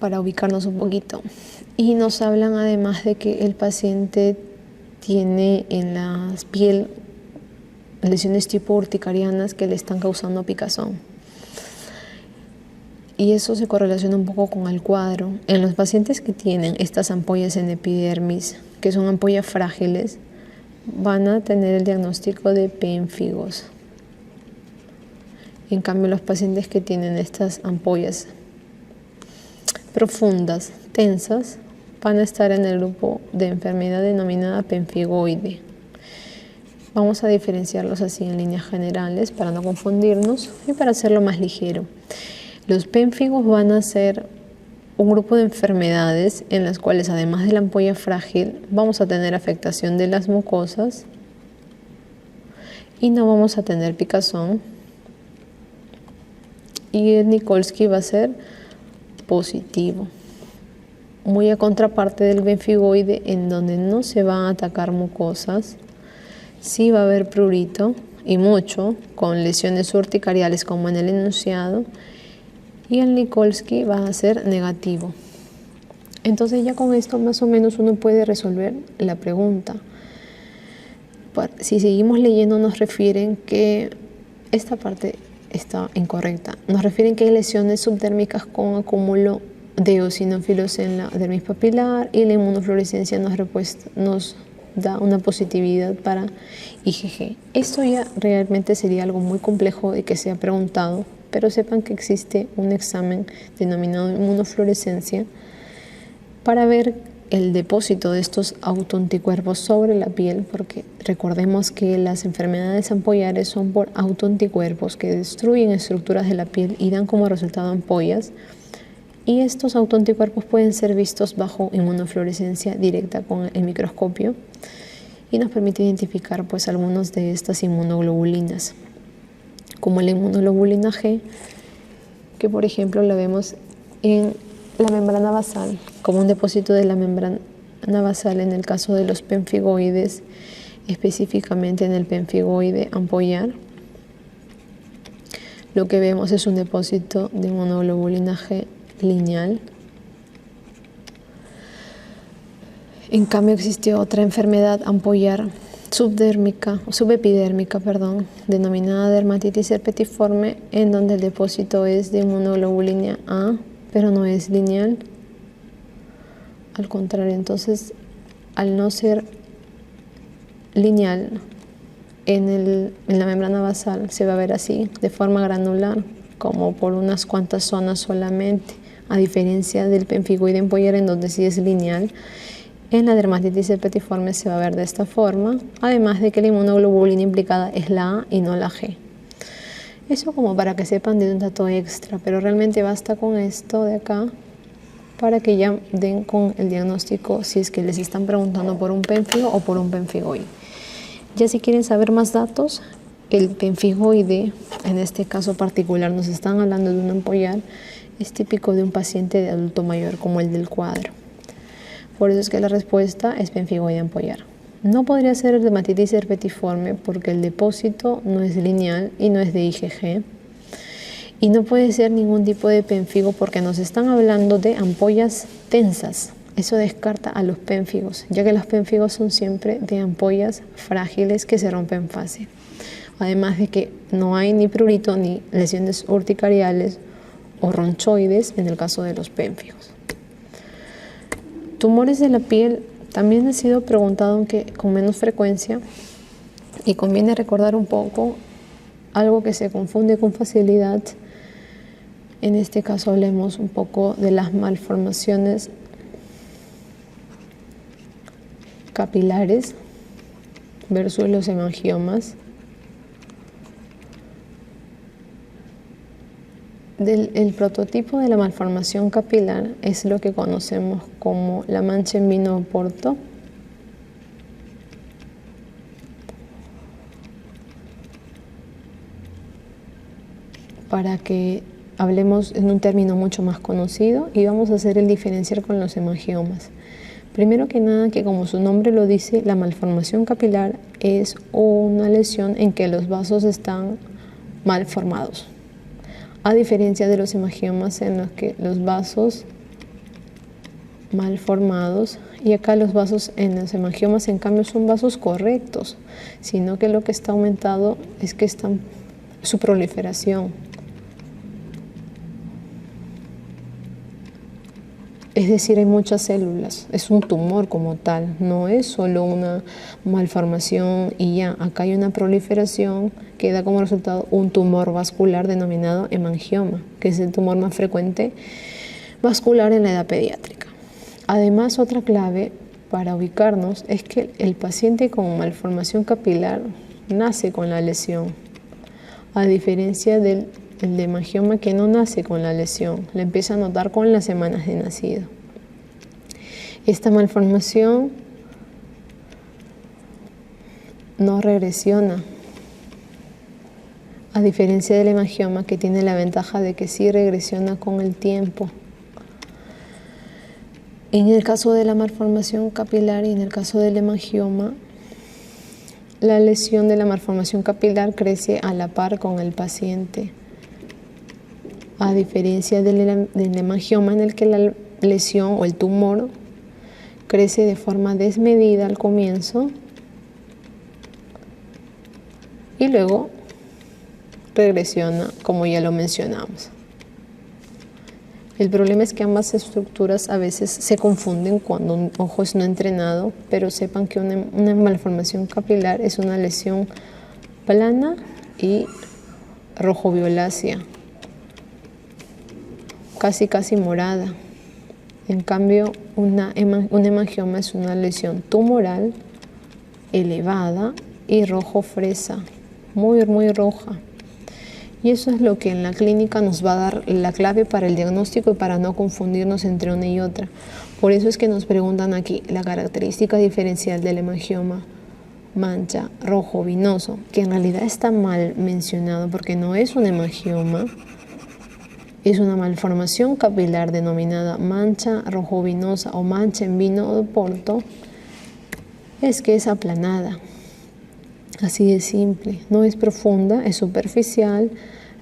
Para ubicarnos un poquito. Y nos hablan además de que el paciente tiene en la piel lesiones tipo urticarianas que le están causando picazón. Y eso se correlaciona un poco con el cuadro. En los pacientes que tienen estas ampollas en epidermis, que son ampollas frágiles, van a tener el diagnóstico de pénfigos. En cambio, los pacientes que tienen estas ampollas profundas, tensas, van a estar en el grupo de enfermedad denominada pemfigoide. Vamos a diferenciarlos así en líneas generales para no confundirnos y para hacerlo más ligero. Los pénfigos van a ser un grupo de enfermedades en las cuales, además de la ampolla frágil, vamos a tener afectación de las mucosas y no vamos a tener picazón. Y el Nikolsky va a ser positivo, muy a contraparte del pemfigoide, en donde no se van a atacar mucosas, sí va a haber prurito y mucho, con lesiones urticariales como en el enunciado, y el Nikolsky va a ser negativo. Entonces ya con esto más o menos uno puede resolver la pregunta. Si seguimos leyendo, nos refieren que esta parte está incorrecta. Nos refieren que hay lesiones subdérmicas con acúmulo de eosinófilos en la dermis papilar, y la inmunofluorescencia nos da una positividad para IgG. Esto ya realmente sería algo muy complejo de que se ha preguntado, pero sepan que existe un examen denominado inmunofluorescencia para ver el depósito de estos autoanticuerpos sobre la piel, porque recordemos que las enfermedades ampollares son por autoanticuerpos que destruyen estructuras de la piel y dan como resultado ampollas, y estos autoanticuerpos pueden ser vistos bajo inmunofluorescencia directa con el microscopio y nos permite identificar pues algunas de estas inmunoglobulinas, como la inmunoglobulina G, que por ejemplo la vemos en la membrana basal, como un depósito de la membrana basal en el caso de los pemfigoides, específicamente en el pemfigoide ampollar. Lo que vemos es un depósito de inmunoglobulina G lineal. En cambio existe otra enfermedad ampollar subepidérmica, denominada dermatitis herpetiforme, en donde el depósito es de inmunoglobulina A, pero no es lineal. Al contrario, entonces, al no ser lineal en la membrana basal, se va a ver así, de forma granular, como por unas cuantas zonas solamente, a diferencia del pemfigoide ampollar, en donde sí es lineal. En la dermatitis herpetiforme se va a ver de esta forma, además de que la inmunoglobulina implicada es la A y no la G. Eso como para que sepan de un dato extra, pero realmente basta con esto de acá para que ya den con el diagnóstico si es que les están preguntando por un pénfigo o por un pemfigoide. Ya si quieren saber más datos, el pemfigoide, en este caso particular, nos están hablando de un ampollar, es típico de un paciente de adulto mayor como el del cuadro. Por eso es que la respuesta es pemfigoide ampollar. No podría ser dermatitis herpetiforme porque el depósito no es lineal y no es de IgG. Y no puede ser ningún tipo de pemfigo porque nos están hablando de ampollas tensas. Eso descarta a los pénfigos, ya que los pénfigos son siempre de ampollas frágiles que se rompen fácil. Además de que no hay ni prurito ni lesiones urticariales o ronchoides en el caso de los pénfigos. Tumores de la piel también ha sido preguntado, aunque con menos frecuencia, y conviene recordar un poco algo que se confunde con facilidad. En este caso hablemos un poco de las malformaciones capilares versus los hemangiomas. El prototipo de la malformación capilar es lo que conocemos como la mancha en vino Oporto. Para que hablemos en un término mucho más conocido y vamos a hacer el diferenciar con los hemangiomas. Primero que nada, que como su nombre lo dice, la malformación capilar es una lesión en que los vasos están mal formados. A diferencia de los hemangiomas en los que los vasos mal formados, y acá los vasos en los hemangiomas en cambio son vasos correctos, sino que lo que está aumentado es que están su proliferación. Es decir, hay muchas células, es un tumor como tal, no es solo una malformación y ya, acá hay una proliferación que da como resultado un tumor vascular denominado hemangioma, que es el tumor más frecuente vascular en la edad pediátrica. Además, otra clave para ubicarnos es que el paciente con malformación capilar nace con la lesión, a diferencia del hemangioma que no nace con la lesión, la empieza a notar con las semanas de nacido. Esta malformación no regresiona, a diferencia del hemangioma que tiene la ventaja de que sí regresiona con el tiempo. En el caso de la malformación capilar y en el caso del hemangioma, la lesión de la malformación capilar crece a la par con el paciente, a diferencia del hemangioma en el que la lesión o el tumor crece de forma desmedida al comienzo y luego regresiona, como ya lo mencionamos. El problema es que ambas estructuras a veces se confunden cuando un ojo es no entrenado, pero sepan que una malformación capilar es una lesión plana y rojo-violácea, casi morada. En cambio, un hemangioma es una lesión tumoral, elevada y rojo fresa, muy roja. Y eso es lo que en la clínica nos va a dar la clave para el diagnóstico y para no confundirnos entre una y otra. Por eso es que nos preguntan aquí la característica diferencial del hemangioma, mancha, rojo, vinoso, que en realidad está mal mencionado porque no es un hemangioma, es una malformación capilar denominada mancha rojo vinosa o mancha en vino de Oporto, es que es aplanada. Así de simple, no es profunda, es superficial,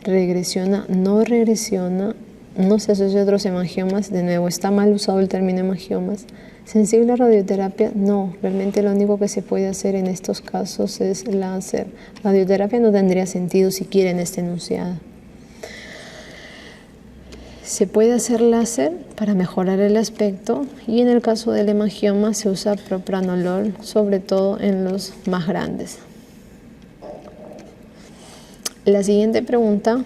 regresiona, no regresiona, no se asocia a otros hemangiomas, de nuevo está mal usado el término hemangiomas. Sensible a radioterapia, no, realmente lo único que se puede hacer en estos casos es láser. Radioterapia no tendría sentido siquiera en este enunciado. Se puede hacer láser para mejorar el aspecto y en el caso del hemangioma se usa propranolol, sobre todo en los más grandes. La siguiente pregunta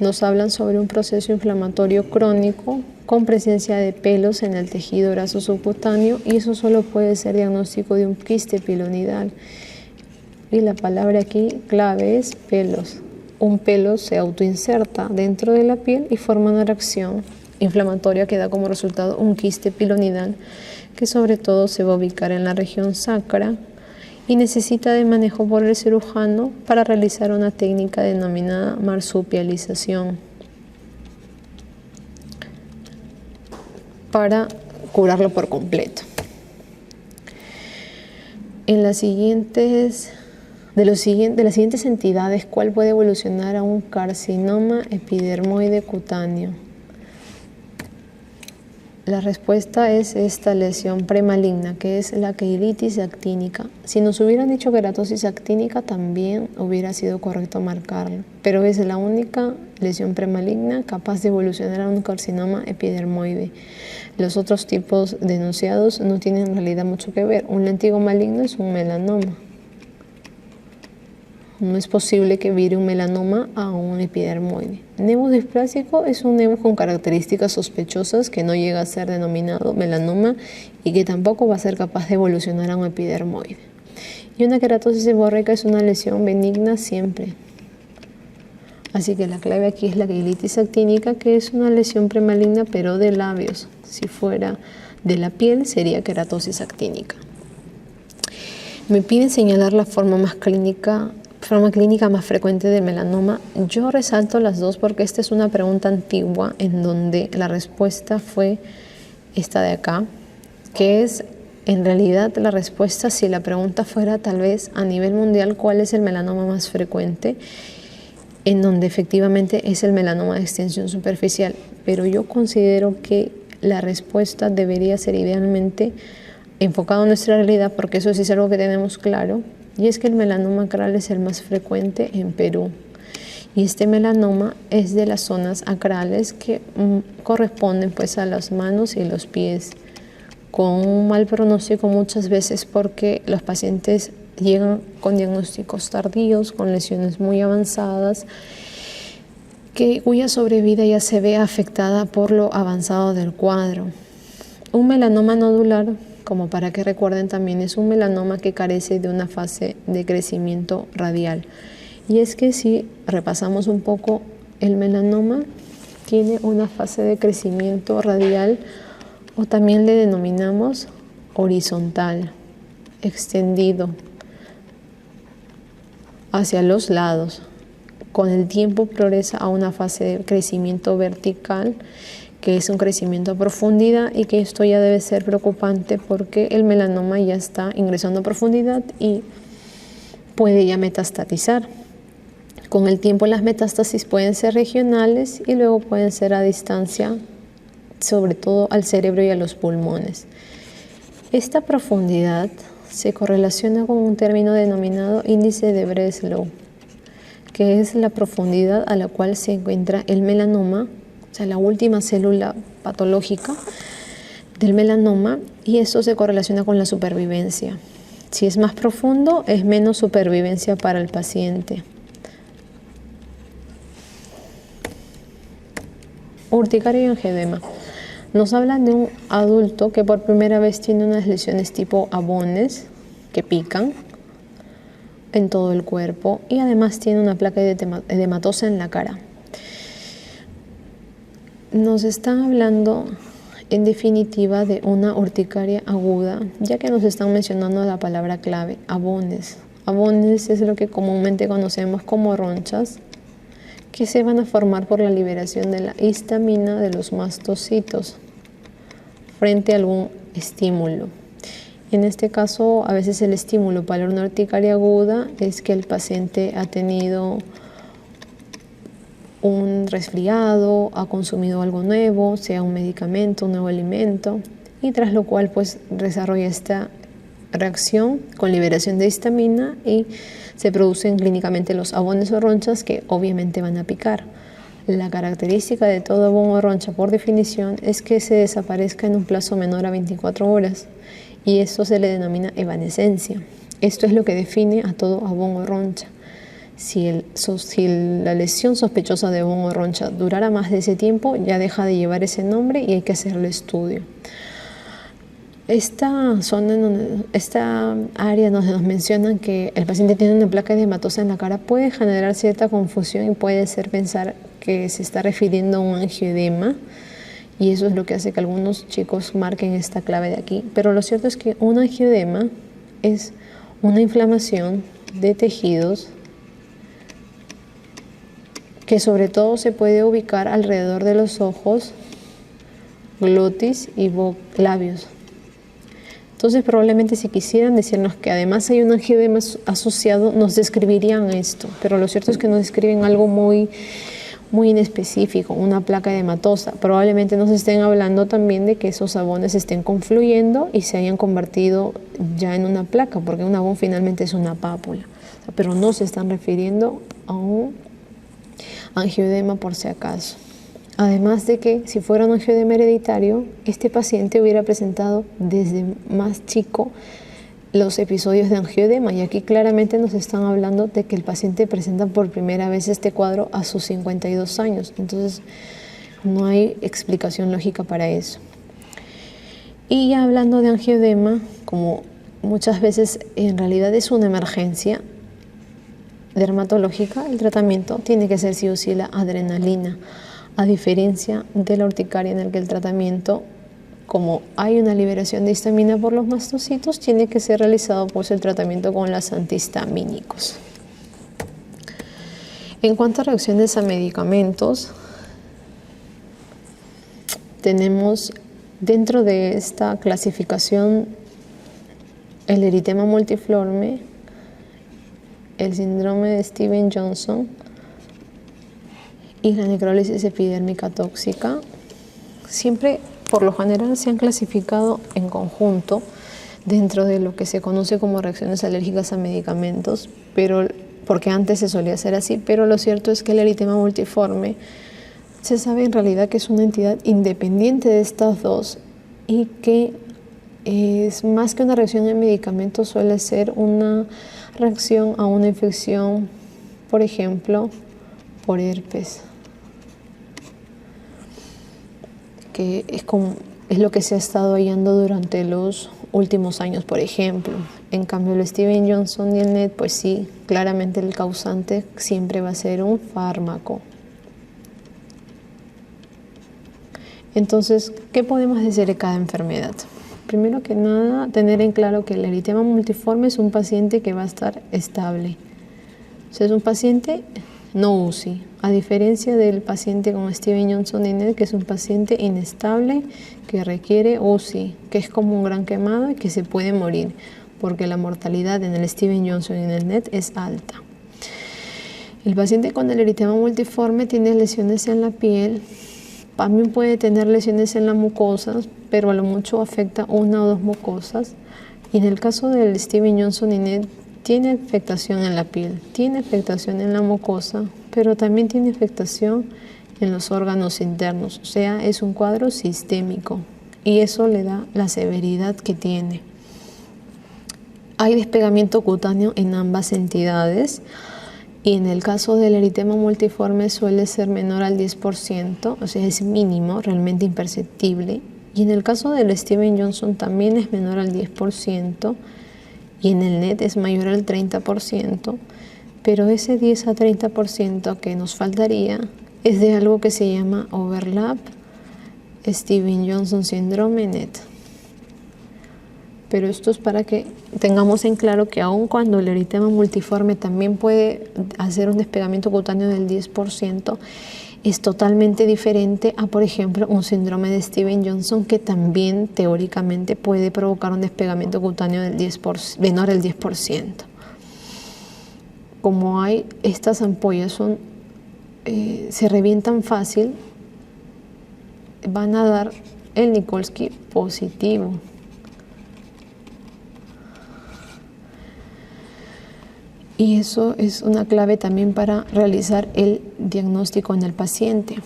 nos hablan sobre un proceso inflamatorio crónico con presencia de pelos en el tejido graso subcutáneo y eso solo puede ser diagnóstico de un quiste pilonidal. Y la palabra aquí clave es pelos. Un pelo se autoinserta dentro de la piel y forma una reacción inflamatoria que da como resultado un quiste pilonidal que sobre todo se va a ubicar en la región sacra y necesita de manejo por el cirujano para realizar una técnica denominada marsupialización para curarlo por completo. En las siguientes de las siguientes entidades, ¿cuál puede evolucionar a un carcinoma epidermoide cutáneo? La respuesta es esta lesión premaligna, que es la queilitis actínica. Si nos hubieran dicho queratosis actínica, también hubiera sido correcto marcarlo, pero es la única lesión premaligna capaz de evolucionar a un carcinoma epidermoide. Los otros tipos denunciados no tienen en realidad mucho que ver. Un lentigo maligno es un melanoma. No es posible que vire un melanoma a un epidermoide. Nevus displásico es un nevus con características sospechosas que no llega a ser denominado melanoma y que tampoco va a ser capaz de evolucionar a un epidermoide. Y una queratosis seborreica es una lesión benigna siempre. Así que la clave aquí es la queilitis actínica, que es una lesión premaligna pero de labios. Si fuera de la piel sería queratosis actínica. Me piden señalar la forma clínica más frecuente del melanoma. Yo resalto las dos porque esta es una pregunta antigua en donde la respuesta fue esta de acá, que es en realidad la respuesta si la pregunta fuera tal vez a nivel mundial cuál es el melanoma más frecuente, en donde efectivamente es el melanoma de extensión superficial, pero yo considero que la respuesta debería ser idealmente enfocada en nuestra realidad, porque eso sí es algo que tenemos claro, y es que el melanoma acral es el más frecuente en Perú. Y este melanoma es de las zonas acrales que corresponden pues a las manos y los pies, con un mal pronóstico muchas veces porque los pacientes llegan con diagnósticos tardíos, con lesiones muy avanzadas, cuya sobrevida ya se ve afectada por lo avanzado del cuadro. Un melanoma nodular, como para que recuerden también, es un melanoma que carece de una fase de crecimiento radial. Y es que si repasamos un poco, el melanoma tiene una fase de crecimiento radial, o también le denominamos horizontal, extendido hacia los lados. Con el tiempo progresa a una fase de crecimiento vertical, que es un crecimiento a profundidad, y que esto ya debe ser preocupante porque el melanoma ya está ingresando a profundidad y puede ya metastatizar. Con el tiempo las metástasis pueden ser regionales y luego pueden ser a distancia, sobre todo al cerebro y a los pulmones. Esta profundidad se correlaciona con un término denominado índice de Breslow, que es la profundidad a la cual se encuentra el melanoma, o sea, la última célula patológica del melanoma, y eso se correlaciona con la supervivencia. Si es más profundo, es menos supervivencia para el paciente. Urticaria y angioedema. Nos hablan de un adulto que por primera vez tiene unas lesiones tipo abones que pican en todo el cuerpo y además tiene una placa edematosa en la cara. Nos están hablando en definitiva de una urticaria aguda, ya que nos están mencionando la palabra clave, abones. Abones es lo que comúnmente conocemos como ronchas, que se van a formar por la liberación de la histamina de los mastocitos frente a algún estímulo. En este caso, a veces el estímulo para una urticaria aguda es que el paciente ha tenido un resfriado, ha consumido algo nuevo, sea un medicamento, un nuevo alimento, y tras lo cual pues desarrolla esta reacción con liberación de histamina y se producen clínicamente los abones o ronchas que obviamente van a picar. La característica de todo abón o roncha por definición es que se desaparezca en un plazo menor a 24 horas y esto se le denomina evanescencia. Esto es lo que define a todo abón o roncha. Si la lesión sospechosa de abón o roncha durara más de ese tiempo, ya deja de llevar ese nombre y hay que hacerle estudio. Esta área donde nos mencionan que el paciente tiene una placa edematosa en la cara puede generar cierta confusión y puede ser pensar que se está refiriendo a un angioedema, Y eso es lo que hace que algunos chicos marquen esta clave de aquí. Pero lo cierto es que un angioedema es una inflamación de tejidos que sobre todo se puede ubicar alrededor de los ojos, glotis y labios. Entonces probablemente si quisieran decirnos que además hay un angioedema asociado, nos describirían esto, pero lo cierto es que nos describen algo muy inespecífico, una placa edematosa. Probablemente nos estén hablando también de que esos abones estén confluyendo y se hayan convertido ya en una placa, porque un abón finalmente es una pápula, pero no se están refiriendo a un angioedema por si acaso. Además de que si fuera un angioedema hereditario, este paciente hubiera presentado desde más chico los episodios de angioedema, y aquí claramente nos están hablando de que el paciente presenta por primera vez este cuadro a sus 52 años. Entonces no hay explicación lógica para eso. Y ya hablando de angioedema, como muchas veces en realidad es una emergencia dermatológica, el tratamiento tiene que ser sí o sí la adrenalina, a diferencia de la urticaria en el que el tratamiento, como hay una liberación de histamina por los mastocitos, tiene que ser realizado pues el tratamiento con los antihistamínicos. En cuanto a reacciones a medicamentos, tenemos dentro de esta clasificación el eritema multiforme, el síndrome de Stevens-Johnson y la necrólisis epidérmica tóxica. Siempre, por lo general, se han clasificado en conjunto dentro de lo que se conoce como reacciones alérgicas a medicamentos, pero porque antes se solía hacer así, pero lo cierto es que el eritema multiforme se sabe en realidad que es una entidad independiente de estas dos y que es más que una reacción a medicamentos, suele ser una reacción a una infección, por ejemplo, por herpes, que es lo que se ha estado hallando durante los últimos años, por ejemplo. En cambio, el Stevens-Johnson y el NET, pues sí, claramente el causante siempre va a ser un fármaco. Entonces, ¿qué podemos decir de cada enfermedad? Primero que nada, tener en claro que el eritema multiforme es un paciente que va a estar estable. O sea, es un paciente no UCI, a diferencia del paciente con Stevens-Johnson y NET, que es un paciente inestable que requiere UCI, que es como un gran quemado y que se puede morir, porque la mortalidad en el Stevens-Johnson y en el NET es alta. El paciente con el eritema multiforme tiene lesiones en la piel, también puede tener lesiones en las mucosas, pero a lo mucho afecta una o dos mucosas. Y en el caso del Stevens-Johnson y NET, tiene afectación en la piel, tiene afectación en la mucosa, pero también tiene afectación en los órganos internos. O sea, es un cuadro sistémico y eso le da la severidad que tiene. Hay despegamiento cutáneo en ambas entidades. Y en el caso del eritema multiforme suele ser menor al 10%, o sea, es mínimo, realmente imperceptible. Y en el caso del Stevens-Johnson también es menor al 10%, y en el NET es mayor al 30%, pero ese 10 a 30% que nos faltaría es de algo que se llama overlap Stevens-Johnson síndrome NET. Pero esto es para que tengamos en claro que aun cuando el eritema multiforme también puede hacer un despegamiento cutáneo del 10%, es totalmente diferente a, por ejemplo, un síndrome de Stevens-Johnson que también teóricamente puede provocar un despegamiento cutáneo del 10%, menor al 10%. Como hay estas ampollas se revientan fácil, van a dar el Nikolsky positivo. Y eso es una clave también para realizar el diagnóstico en el paciente.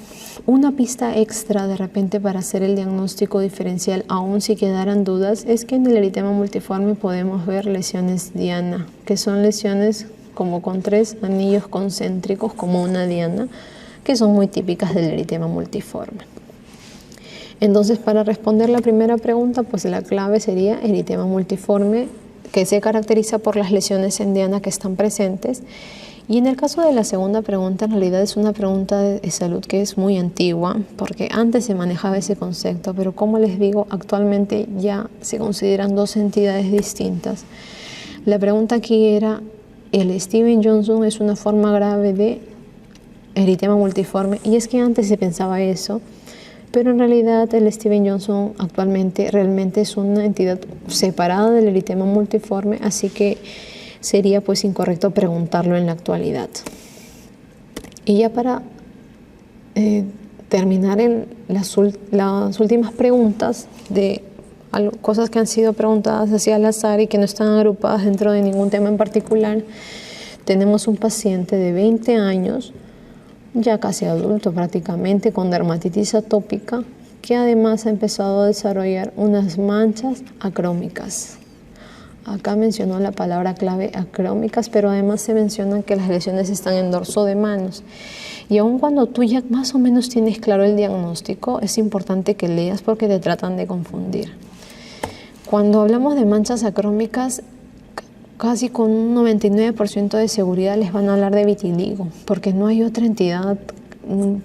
Una pista extra de repente para hacer el diagnóstico diferencial, aún si quedaran dudas, es que en el eritema multiforme podemos ver lesiones diana, que son lesiones como con 3 anillos concéntricos como una diana, que son muy típicas del eritema multiforme. Entonces, para responder la primera pregunta, pues la clave sería eritema multiforme, que se caracteriza por las lesiones en diana que están presentes, Y en el caso de la segunda pregunta, en realidad es una pregunta de salud que es muy antigua, porque antes se manejaba ese concepto, pero como les digo, actualmente ya se consideran dos entidades distintas. La pregunta aquí era, ¿el Stevens-Johnson es una forma grave de eritema multiforme? Y es que antes se pensaba eso, pero en realidad el Stevens-Johnson actualmente realmente es una entidad separada del eritema multiforme, así que sería pues incorrecto preguntarlo en la actualidad. Y ya para terminar en las últimas preguntas de cosas que han sido preguntadas así al azar y que no están agrupadas dentro de ningún tema en particular, tenemos un paciente de 20 años, ya casi adulto prácticamente, con dermatitis atópica, que además ha empezado a desarrollar unas manchas acrómicas. Acá mencionó la palabra clave acrómicas, pero además se menciona que las lesiones están en dorso de manos. Y aun cuando tú ya más o menos tienes claro el diagnóstico, es importante que leas porque te tratan de confundir. Cuando hablamos de manchas acrómicas, casi con un 99% de seguridad les van a hablar de vitiligo, porque no hay otra entidad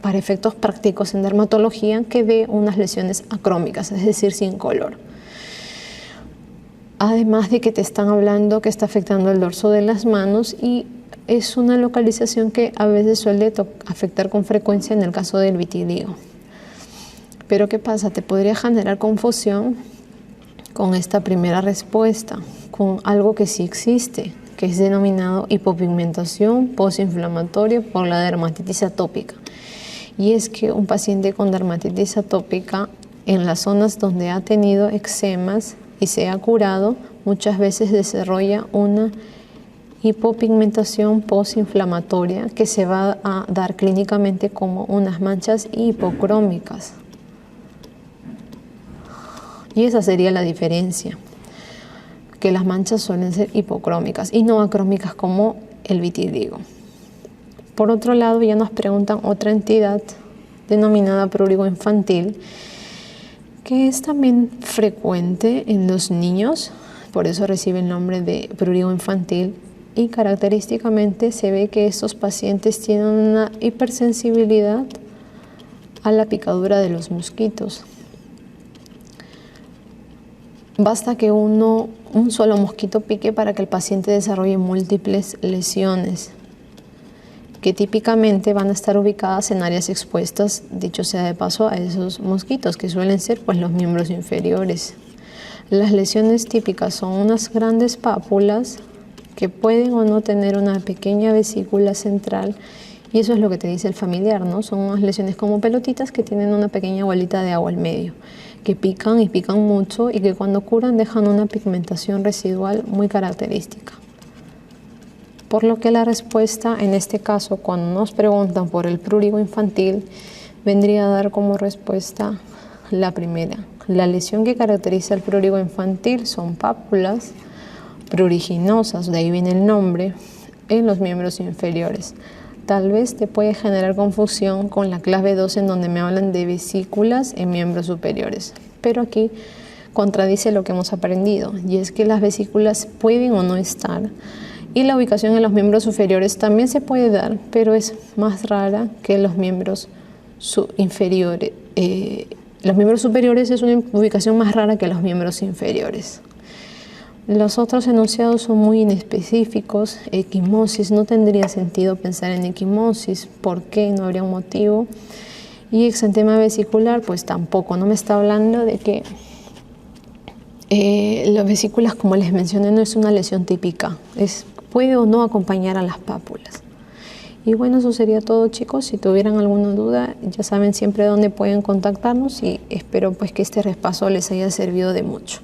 para efectos prácticos en dermatología que dé unas lesiones acrómicas, es decir, sin color. Además de que te están hablando que está afectando el dorso de las manos y es una localización que a veces suele afectar con frecuencia en el caso del vitiligo. Pero ¿qué pasa? Te podría generar confusión con esta primera respuesta, con algo que sí existe, que es denominado hipopigmentación postinflamatoria por la dermatitis atópica. Y es que un paciente con dermatitis atópica, en las zonas donde ha tenido eczemas y se ha curado, muchas veces desarrolla una hipopigmentación postinflamatoria que se va a dar clínicamente como unas manchas hipocrómicas. Y esa sería la diferencia, que las manchas suelen ser hipocrómicas y no acrómicas como el vitiligo. Por otro lado, ya nos preguntan otra entidad denominada prurigo infantil, que es también frecuente en los niños, por eso recibe el nombre de prurigo infantil, y característicamente se ve que estos pacientes tienen una hipersensibilidad a la picadura de los mosquitos. Basta que un solo mosquito pique para que el paciente desarrolle múltiples lesiones, que típicamente van a estar ubicadas en áreas expuestas, dicho sea de paso, a esos mosquitos, que suelen ser pues los miembros inferiores. Las lesiones típicas son unas grandes pápulas que pueden o no tener una pequeña vesícula central, y eso es lo que te dice el familiar, ¿no? Son unas lesiones como pelotitas que tienen una pequeña bolita de agua al medio, que pican y pican mucho y que cuando curan dejan una pigmentación residual muy característica. Por lo que la respuesta en este caso, cuando nos preguntan por el prurigo infantil, vendría a dar como respuesta la primera. La lesión que caracteriza el prurigo infantil son pápulas pruriginosas, de ahí viene el nombre, en los miembros inferiores. Tal vez te puede generar confusión con la clave 2 en donde me hablan de vesículas en miembros superiores, pero aquí contradice lo que hemos aprendido, y es que las vesículas pueden o no estar, y la ubicación en los miembros superiores también se puede dar, pero es más rara que los miembros inferiores. Los miembros superiores es una ubicación más rara que los miembros inferiores. Los otros enunciados son muy inespecíficos. Equimosis, no tendría sentido pensar en equimosis. ¿Por qué? No habría un motivo. Y exantema vesicular, pues tampoco. No me está hablando de que las vesículas, como les mencioné, no es una lesión típica. Puede o no acompañar a las pápulas. Y bueno, eso sería todo, chicos. Si tuvieran alguna duda, ya saben siempre dónde pueden contactarnos, y espero pues que este repaso les haya servido de mucho.